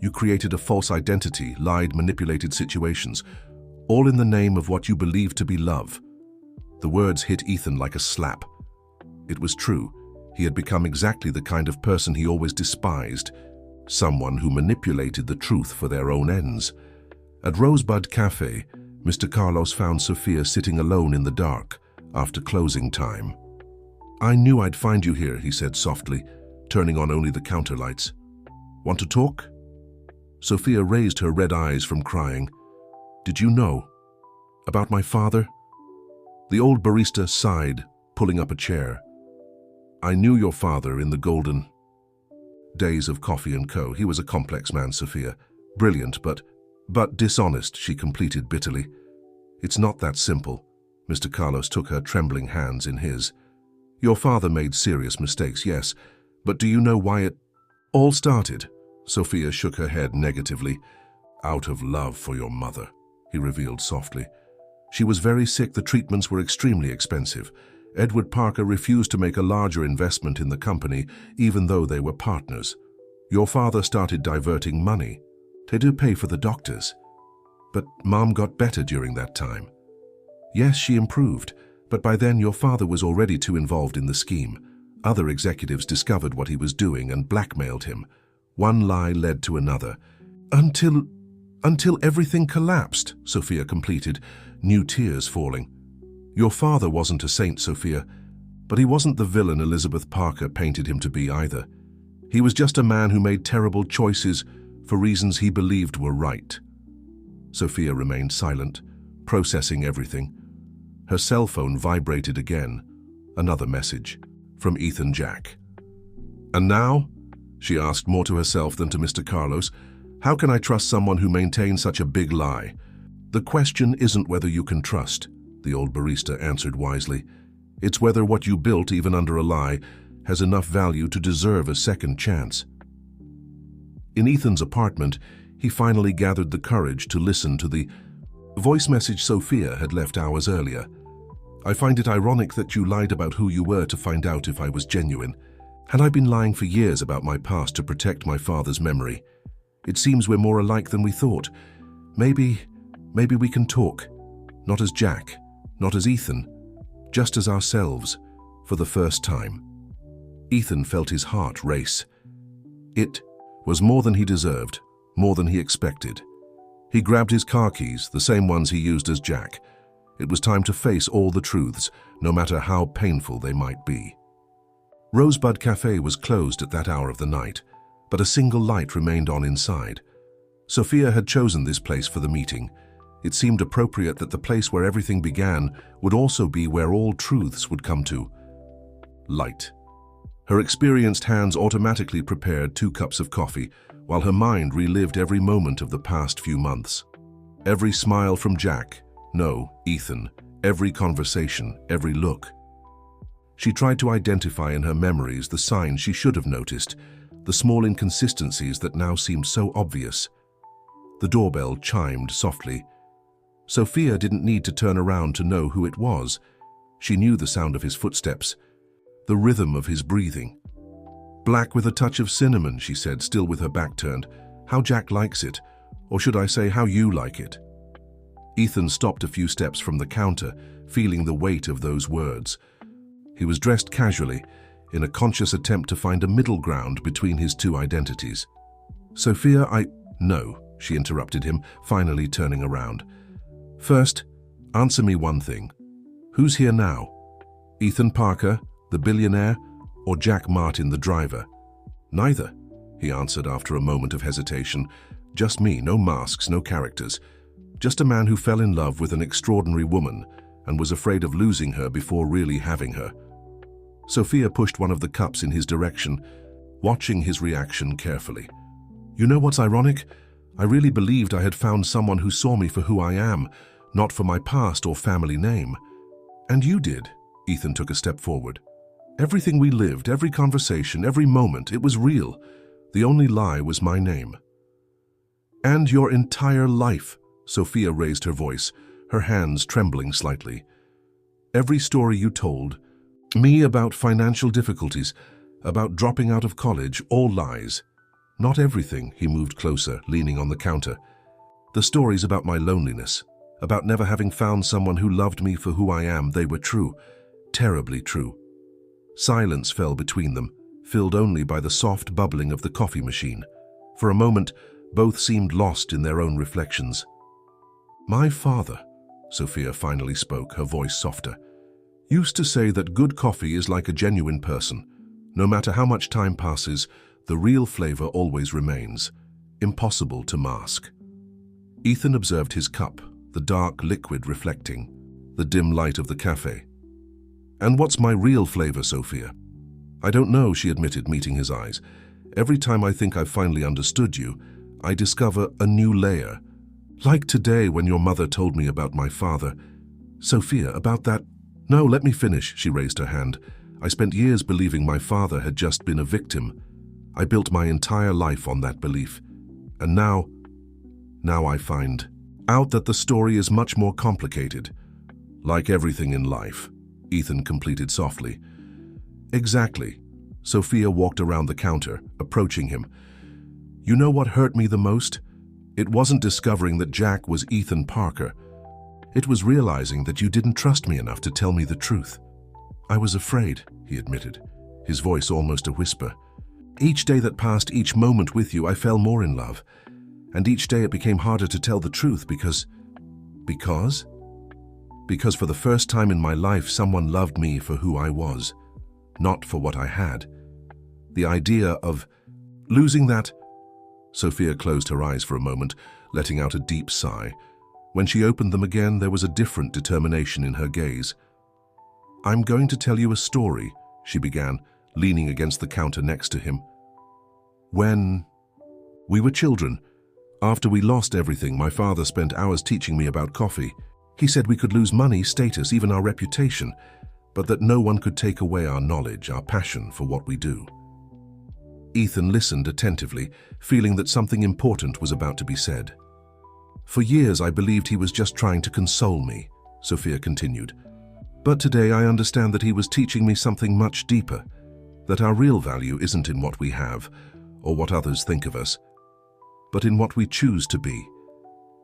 You created a false identity, lied, manipulated situations, all in the name of what you believed to be love. The words hit Ethan like a slap. It was true. He had become exactly the kind of person he always despised, someone who manipulated the truth for their own ends. At Rosebud Cafe, Mr. Carlos found Sophia sitting alone in the dark after closing time. I knew I'd find you here, he said softly, turning on only the counter lights. Want to talk? Sophia raised her red eyes from crying. Did you know? About my father? The old barista sighed, pulling up a chair. I knew your father in the golden days of Coffee & Co. He was a complex man, Sophia. Brilliant, but dishonest, she completed bitterly. It's not that simple. Mr. Carlos took her trembling hands in his. Your father made serious mistakes, yes, but do you know why it all started? Sophia shook her head negatively. Out of love for your mother, he revealed softly. She was very sick. The treatments were extremely expensive. Edward Parker refused to make a larger investment in the company, even though they were partners. Your father started diverting money to pay for the doctors. But Mom got better during that time. Yes, she improved, but by then your father was already too involved in the scheme. Other executives discovered what he was doing and blackmailed him. One lie led to another. Until everything collapsed, Sophia completed, new tears falling. Your father wasn't a saint, Sophia, but he wasn't the villain Elizabeth Parker painted him to be either. He was just a man who made terrible choices for reasons he believed were right. Sophia remained silent, processing everything. Her cell phone vibrated again. Another message from Ethan Jack. And now? She asked, more to herself than to Mr. Carlos. How can I trust someone who maintains such a big lie? The question isn't whether you can trust, the old barista answered wisely. It's whether what you built, even under a lie, has enough value to deserve a second chance. In Ethan's apartment, he finally gathered the courage to listen to the voice message Sophia had left hours earlier. I find it ironic that you lied about who you were to find out if I was genuine. Had I been lying for years about my past to protect my father's memory? It seems we're more alike than we thought. Maybe we can talk. Not as Jack, not as Ethan, just as ourselves, for the first time. Ethan felt his heart race. It was more than he deserved, more than he expected. He grabbed his car keys, the same ones he used as Jack. It was time to face all the truths, no matter how painful they might be. Rosebud Cafe was closed at that hour of the night, but a single light remained on inside. Sophia had chosen this place for the meeting. It seemed appropriate that the place where everything began would also be where all truths would come to light. Her experienced hands automatically prepared 2 cups of coffee, while her mind relived every moment of the past few months. Every smile from Jack, no, Ethan, every conversation, every look. She tried to identify in her memories the signs she should have noticed, the small inconsistencies that now seemed so obvious. The doorbell chimed softly. Sophia didn't need to turn around to know who it was. She knew the sound of his footsteps, the rhythm of his breathing. Black with a touch of cinnamon, she said, still with her back turned. How Jack likes it, or should I say how you like it. Ethan stopped a few steps from the counter, feeling the weight of those words. He was dressed casually, in a conscious attempt to find a middle ground between his two identities. Sophia, No, she interrupted him, finally turning around. First, answer me one thing. Who's here now? Ethan Parker, the billionaire, or Jack Martin, the driver? Neither, he answered after a moment of hesitation. Just me, no masks, no characters. Just a man who fell in love with an extraordinary woman and was afraid of losing her before really having her. Sophia pushed one of the cups in his direction, watching his reaction carefully. You know what's ironic? I really believed I had found someone who saw me for who I am, not for my past or family name. And you did. Ethan took a step forward. Everything we lived, every conversation, every moment, it was real. The only lie was my name. And your entire life, Sophia raised her voice, her hands trembling slightly. Every story you told, me about financial difficulties, about dropping out of college, all lies. Not everything, he moved closer, leaning on the counter. The stories about my loneliness, about never having found someone who loved me for who I am, they were true, terribly true. Silence fell between them, filled only by the soft bubbling of the coffee machine. For a moment, both seemed lost in their own reflections. My father, Sophia finally spoke, her voice softer, used to say that good coffee is like a genuine person. No matter how much time passes, the real flavor always remains, impossible to mask. Ethan observed his cup, the dark liquid reflecting, the dim light of the cafe. And what's my real flavor, Sophia? I don't know, she admitted, meeting his eyes. Every time I think I've finally understood you, I discover a new layer. Like today when your mother told me about my father. Sophia, about that... No, let me finish, she raised her hand. I spent years believing my father had just been a victim. I built my entire life on that belief. And now I find out that the story is much more complicated. Like everything in life, Ethan completed softly. Exactly. Sophia walked around the counter, approaching him. You know what hurt me the most? It wasn't discovering that Jack was Ethan Parker. It was realizing that you didn't trust me enough to tell me the truth. I was afraid, he admitted, his voice almost a whisper. Each day that passed, each moment with you, I fell more in love. And each day it became harder to tell the truth because for the first time in my life, someone loved me for who I was, not for what I had. The idea of losing that... Sophia closed her eyes for a moment, letting out a deep sigh. When she opened them again, there was a different determination in her gaze. I'm going to tell you a story, she began, leaning against the counter next to him. When we were children, after we lost everything, my father spent hours teaching me about coffee. He said we could lose money, status, even our reputation, but that no one could take away our knowledge, our passion for what we do. Ethan listened attentively, feeling that something important was about to be said. For years I believed he was just trying to console me, Sophia continued. But today I understand that he was teaching me something much deeper, that our real value isn't in what we have or what others think of us, but in what we choose to be,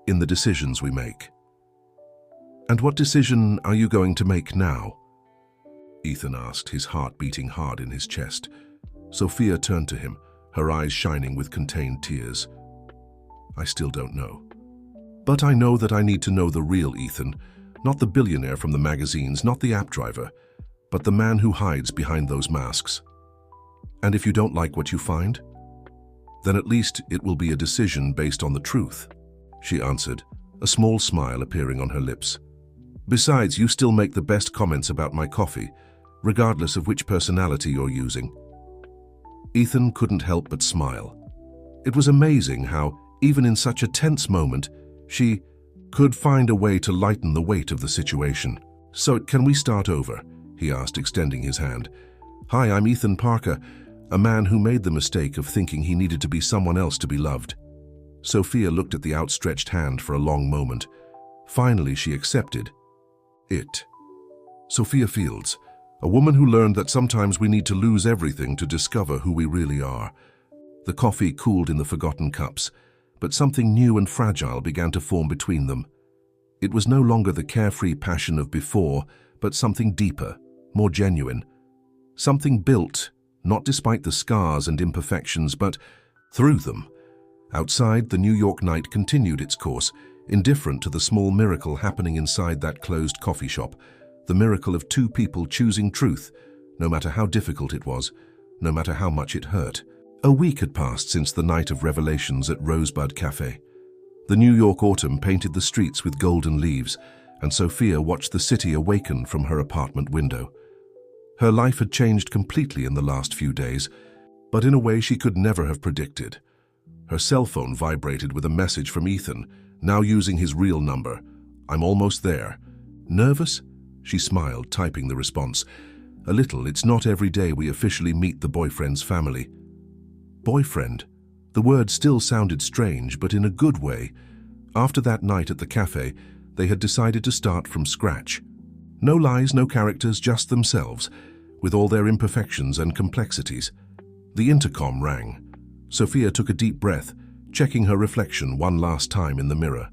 in the decisions we make. And what decision are you going to make now? Ethan asked, his heart beating hard in his chest. Sophia turned to him, her eyes shining with contained tears. I still don't know. But I know that I need to know the real Ethan, not the billionaire from the magazines, not the app driver, but the man who hides behind those masks. And if you don't like what you find, then at least it will be a decision based on the truth, she answered, a small smile appearing on her lips. Besides, you still make the best comments about my coffee, regardless of which personality you're using. Ethan couldn't help but smile. It was amazing how, even in such a tense moment, she could find a way to lighten the weight of the situation. So, can we start over? He asked, extending his hand. Hi, I'm Ethan Parker, a man who made the mistake of thinking he needed to be someone else to be loved. Sophia looked at the outstretched hand for a long moment. Finally, she accepted it. Sophia Fields, A woman who learned that sometimes we need to lose everything to discover who we really are. The coffee cooled in the forgotten cups, but something new and fragile began to form between them. It was no longer the carefree passion of before, but something deeper, more genuine. Something built, not despite the scars and imperfections, but through them. Outside, the New York night continued its course, indifferent to the small miracle happening inside that closed coffee shop, the miracle of two people choosing truth, no matter how difficult it was, no matter how much it hurt. A week had passed since the night of revelations at Rosebud Cafe. The New York autumn painted the streets with golden leaves, and Sophia watched the city awaken from her apartment window. Her life had changed completely in the last few days, but in a way she could never have predicted. Her cell phone vibrated with a message from Ethan, now using his real number. "I'm almost there." "Nervous?" She smiled, typing the response. "A little. It's not every day we officially meet the boyfriend's family." Boyfriend? The word still sounded strange, but in a good way. After that night at the cafe, they had decided to start from scratch. No lies, no characters, just themselves, with all their imperfections and complexities. The intercom rang. Sophia took a deep breath, checking her reflection one last time in the mirror.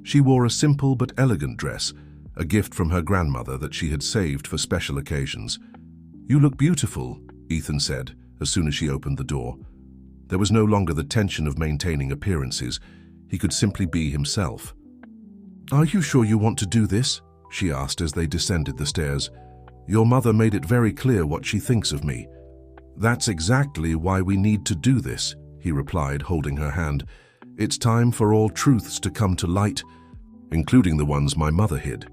She wore a simple but elegant dress, a gift from her grandmother that she had saved for special occasions. "You look beautiful," Ethan said, as soon as she opened the door. There was no longer the tension of maintaining appearances. He could simply be himself. "Are you sure you want to do this?" she asked as they descended the stairs. "Your mother made it very clear what she thinks of me." "That's exactly why we need to do this," he replied, holding her hand. "It's time for all truths to come to light, including the ones my mother hid."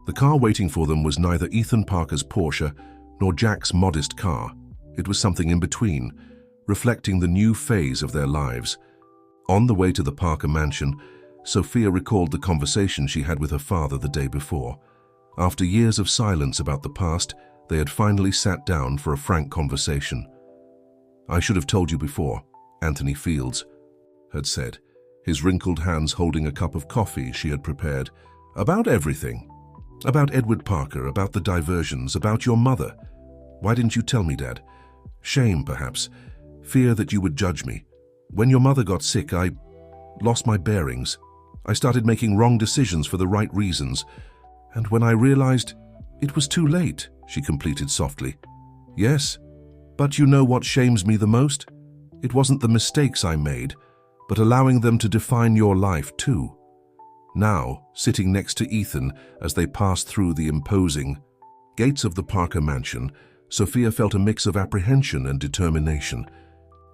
The car waiting for them was neither Ethan Parker's Porsche nor Jack's modest car. It was something in between, reflecting the new phase of their lives. On the way to the Parker mansion, Sophia recalled the conversation she had with her father the day before. After years of silence about the past, they had finally sat down for a frank conversation. "I should have told you before," Anthony Fields had said, his wrinkled hands holding a cup of coffee she had prepared. "About everything. About Edward Parker, about the diversions, about your mother. Why didn't you tell me, Dad? Shame, perhaps. Fear that you would judge me. When your mother got sick, I lost my bearings. I started making wrong decisions for the right reasons. And when I realized, it was too late," she completed softly. "Yes, but you know what shames me the most? It wasn't the mistakes I made, but allowing them to define your life too." Now, sitting next to Ethan as they passed through the imposing gates of the Parker mansion, Sophia felt a mix of apprehension and determination.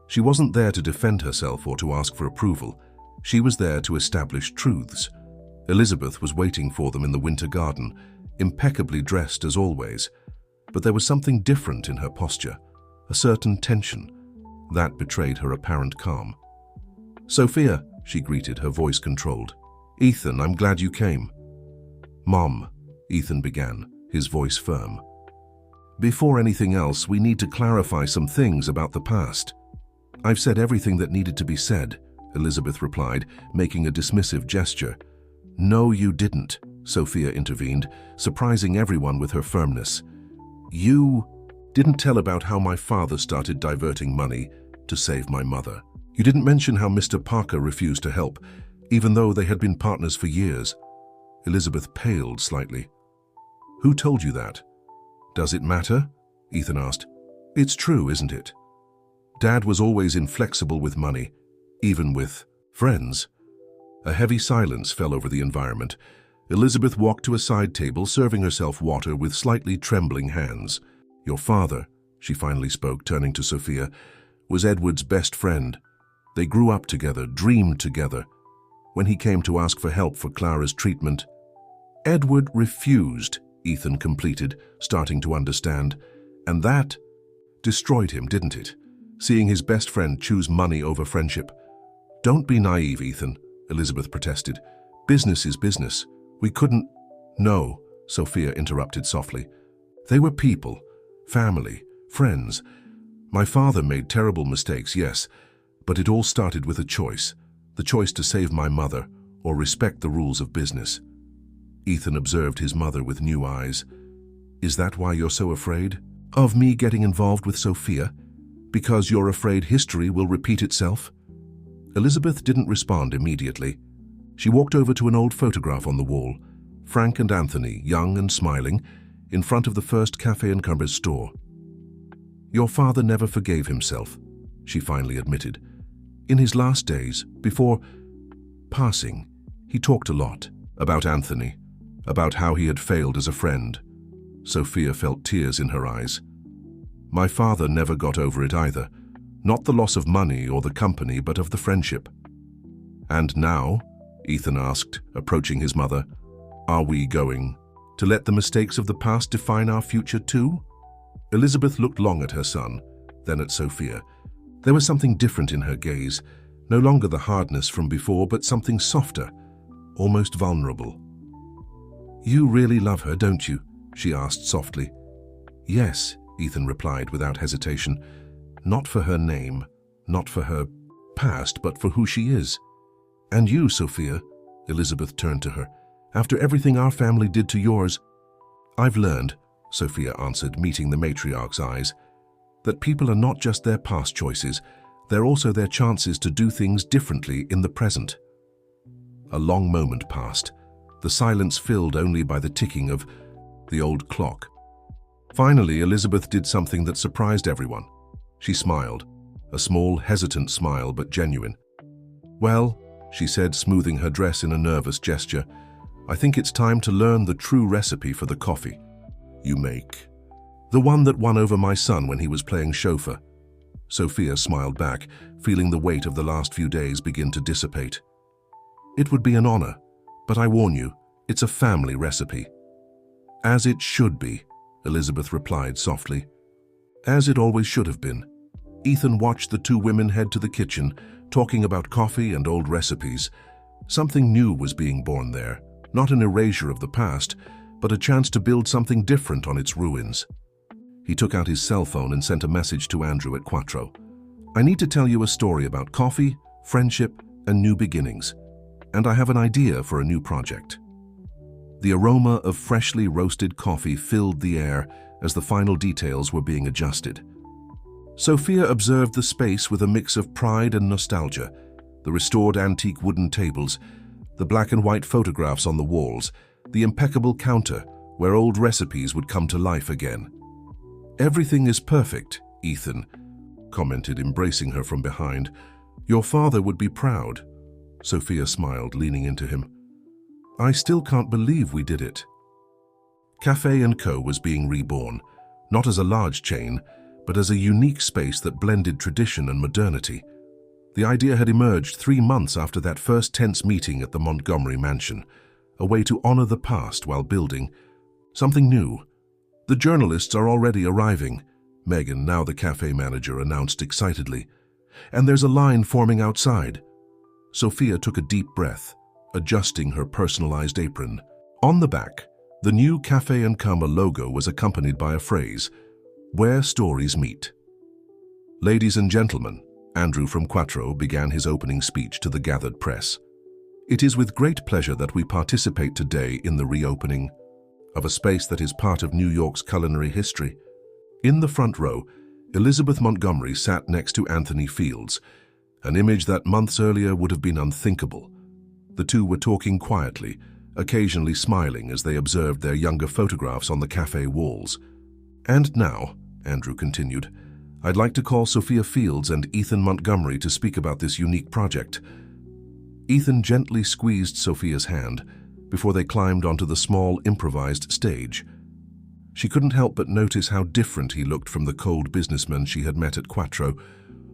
She wasn't there to defend herself or to ask for approval. She was there to establish truths. Elizabeth was waiting for them in the winter garden, impeccably dressed as always. But there was something different in her posture, a certain tension. That betrayed her apparent calm. "Sophia," she greeted, her voice controlled. "Ethan, I'm glad you came." "Mom," Ethan began, his voice firm. "Before anything else, we need to clarify some things about the past." "I've said everything that needed to be said," Elizabeth replied, making a dismissive gesture. "No, you didn't," Sophia intervened, surprising everyone with her firmness. "You didn't tell about how my father started diverting money to save my mother. You didn't mention how Mr. Parker refused to help, even though they had been partners for years." Elizabeth paled slightly. "Who told you that?" "Does it matter?" Ethan asked. "It's true, isn't it? Dad was always inflexible with money, even with friends." A heavy silence fell over the environment. Elizabeth walked to a side table, serving herself water with slightly trembling hands. "Your father," she finally spoke, turning to Sophia, "was Edward's best friend. They grew up together, dreamed together. When he came to ask for help for Clara's treatment, Edward refused," Ethan completed, starting to understand. "And that destroyed him, didn't it? Seeing his best friend choose money over friendship." "Don't be naive, Ethan," Elizabeth protested. "Business is business. We couldn't—" "No," Sophia interrupted softly. "They were people, family, friends. My father made terrible mistakes, yes, but it all started with a choice. The choice to save my mother or respect the rules of business." Ethan observed his mother with new eyes. Is that why you're so afraid of me getting involved with Sophia? Because you're afraid history will repeat itself? Elizabeth didn't respond immediately. She walked over to an old photograph on the wall, Frank and Anthony, young and smiling, in front of the first Café and Cumber's store. Your father never forgave himself, she finally admitted. In his last days, before passing, he talked a lot about Anthony, about how he had failed as a friend. Sophia felt tears in her eyes. My father never got over it either, not the loss of money or the company, but of the friendship. And now, Ethan asked, approaching his mother, are we going to let the mistakes of the past define our future too? Elizabeth looked long at her son, then at Sophia. There was something different in her gaze, no longer the hardness from before, but something softer, almost vulnerable. You really love her, don't you? She asked softly. Yes, Ethan replied without hesitation. Not for her name, not for her past, but for who she is. And you, Sophia, Elizabeth turned to her. After everything our family did to yours, I've learned, Sophia answered, meeting the matriarch's eyes, that people are not just their past choices, they're also their chances to do things differently in the present. A long moment passed, the silence filled only by the ticking of the old clock. Finally, Elizabeth did something that surprised everyone. She smiled, a small, hesitant smile, but genuine. Well, she said, smoothing her dress in a nervous gesture, I think it's time to learn the true recipe for the coffee you make. The one that won over my son when he was playing chauffeur. Sophia smiled back, feeling the weight of the last few days begin to dissipate. It would be an honor, but I warn you, it's a family recipe. As it should be, Elizabeth replied softly. As it always should have been. Ethan watched the two women head to the kitchen, talking about coffee and old recipes. Something new was being born there, not an erasure of the past, but a chance to build something different on its ruins. He took out his cell phone and sent a message to Andrew at Quattro. I need to tell you a story about coffee, friendship, and new beginnings. And I have an idea for a new project. The aroma of freshly roasted coffee filled the air as the final details were being adjusted. Sophia observed the space with a mix of pride and nostalgia, the restored antique wooden tables, the black and white photographs on the walls, the impeccable counter where old recipes would come to life again. Everything is perfect, Ethan commented, embracing her from behind. Your father would be proud. Sophia smiled, leaning into him. I still can't believe we did it. Café & Co. was being reborn, not as a large chain, but as a unique space that blended tradition and modernity. The idea had emerged 3 months after that first tense meeting at the Montgomery mansion, a way to honor the past while building something new. The journalists are already arriving, Megan, now the cafe manager, announced excitedly. And there's a line forming outside. Sophia took a deep breath, adjusting her personalized apron. On the back, the new Café & Co. logo was accompanied by a phrase, Where Stories Meet. Ladies and gentlemen, Andrew from Quattro began his opening speech to the gathered press. It is with great pleasure that we participate today in the reopening of a space that is part of New York's culinary history. In the front row, Elizabeth Montgomery sat next to Anthony Fields, an image that months earlier would have been unthinkable. The two were talking quietly, occasionally smiling as they observed their younger photographs on the cafe walls. And now, Andrew continued, I'd like to call Sophia Fields and Ethan Montgomery to speak about this unique project. Ethan gently squeezed Sophia's hand before they climbed onto the small, improvised stage. She couldn't help but notice how different he looked from the cold businessman she had met at Quattro,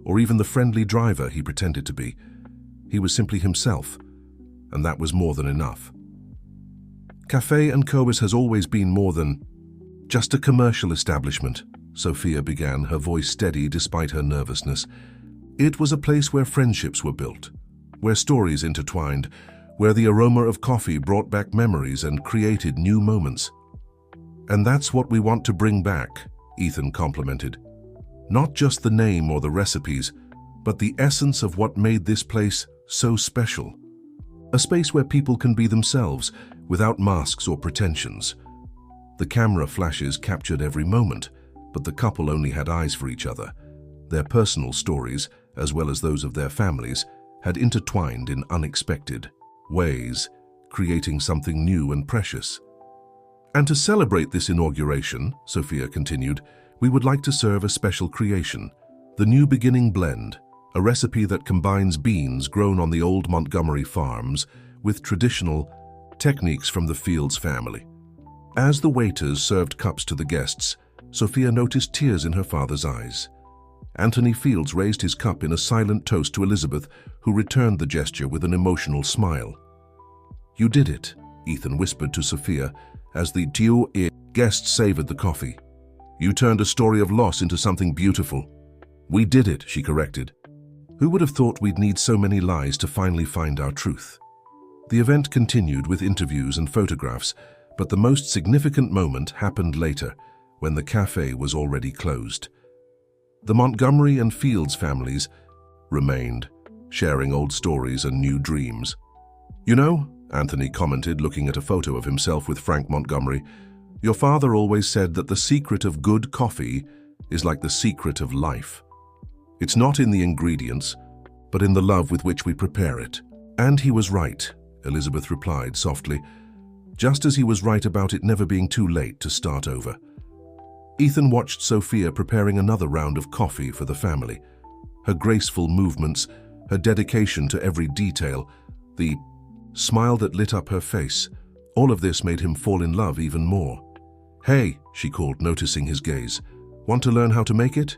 or even the friendly driver he pretended to be. He was simply himself, and that was more than enough. Café & Co. has always been more than just a commercial establishment, Sophia began, her voice steady despite her nervousness. It was a place where friendships were built, where stories intertwined, where the aroma of coffee brought back memories and created new moments. And that's what we want to bring back, Ethan complimented. Not just the name or the recipes, but the essence of what made this place so special. A space where people can be themselves, without masks or pretensions. The camera flashes captured every moment, but the couple only had eyes for each other. Their personal stories, as well as those of their families, had intertwined in unexpected ways, creating something new and precious. And to celebrate this inauguration, Sophia continued, we would like to serve a special creation, the New Beginning Blend, a recipe that combines beans grown on the old Montgomery farms with traditional techniques from the Fields family. As the waiters served cups to the guests, Sophia noticed tears in her father's eyes. Anthony Fields raised his cup in a silent toast to Elizabeth, who returned the gesture with an emotional smile. You did it, Ethan whispered to Sophia as the guests savored the coffee. You turned a story of loss into something beautiful. We did it, she corrected. Who would have thought we'd need so many lies to finally find our truth? The event continued with interviews and photographs, but the most significant moment happened later, when the cafe was already closed. The Montgomery and Fields families remained, sharing old stories and new dreams. You know, Anthony commented, looking at a photo of himself with Frank Montgomery, your father always said that the secret of good coffee is like the secret of life. It's not in the ingredients, but in the love with which we prepare it. And he was right, Elizabeth replied softly, just as he was right about it never being too late to start over. Ethan watched Sophia preparing another round of coffee for the family. Her graceful movements, her dedication to every detail, the smile that lit up her face, all of this made him fall in love even more. Hey, she called, noticing his gaze. Want to learn how to make it?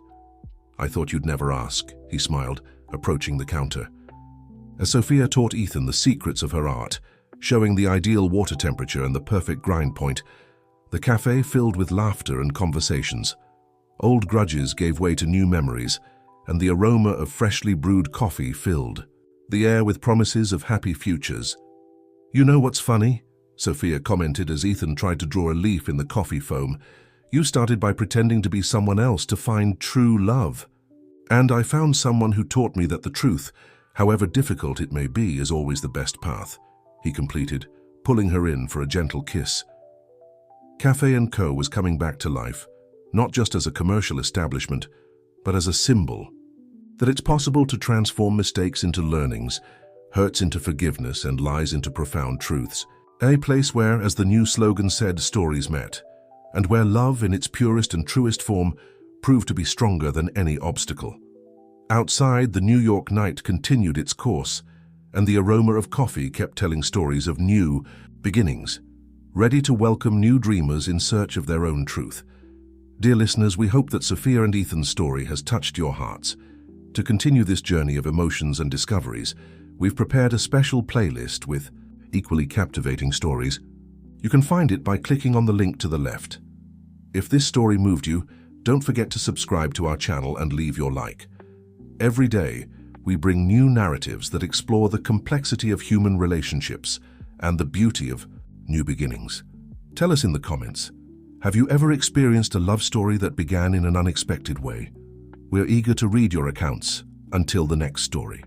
I thought you'd never ask, he smiled, approaching the counter. As Sophia taught Ethan the secrets of her art, showing the ideal water temperature and the perfect grind point, the cafe filled with laughter and conversations. Old grudges gave way to new memories, and the aroma of freshly brewed coffee filled the air with promises of happy futures. You know what's funny? Sophia commented as Ethan tried to draw a leaf in the coffee foam. You started by pretending to be someone else to find true love. And I found someone who taught me that the truth, however difficult it may be, is always the best path, he completed, pulling her in for a gentle kiss. Cafe & Co. was coming back to life, not just as a commercial establishment, but as a symbol that it's possible to transform mistakes into learnings, hurts into forgiveness, and lies into profound truths. A place where, as the new slogan said, stories met, and where love in its purest and truest form proved to be stronger than any obstacle. Outside, the New York night continued its course, and the aroma of coffee kept telling stories of new beginnings, ready to welcome new dreamers in search of their own truth. Dear listeners, we hope that Sophia and Ethan's story has touched your hearts. To continue this journey of emotions and discoveries, we've prepared a special playlist with equally captivating stories. You can find it by clicking on the link to the left. If this story moved you, don't forget to subscribe to our channel and leave your like. Every day, we bring new narratives that explore the complexity of human relationships and the beauty of new beginnings. Tell us in the comments, have you ever experienced a love story that began in an unexpected way? We're eager to read your accounts. Until the next story.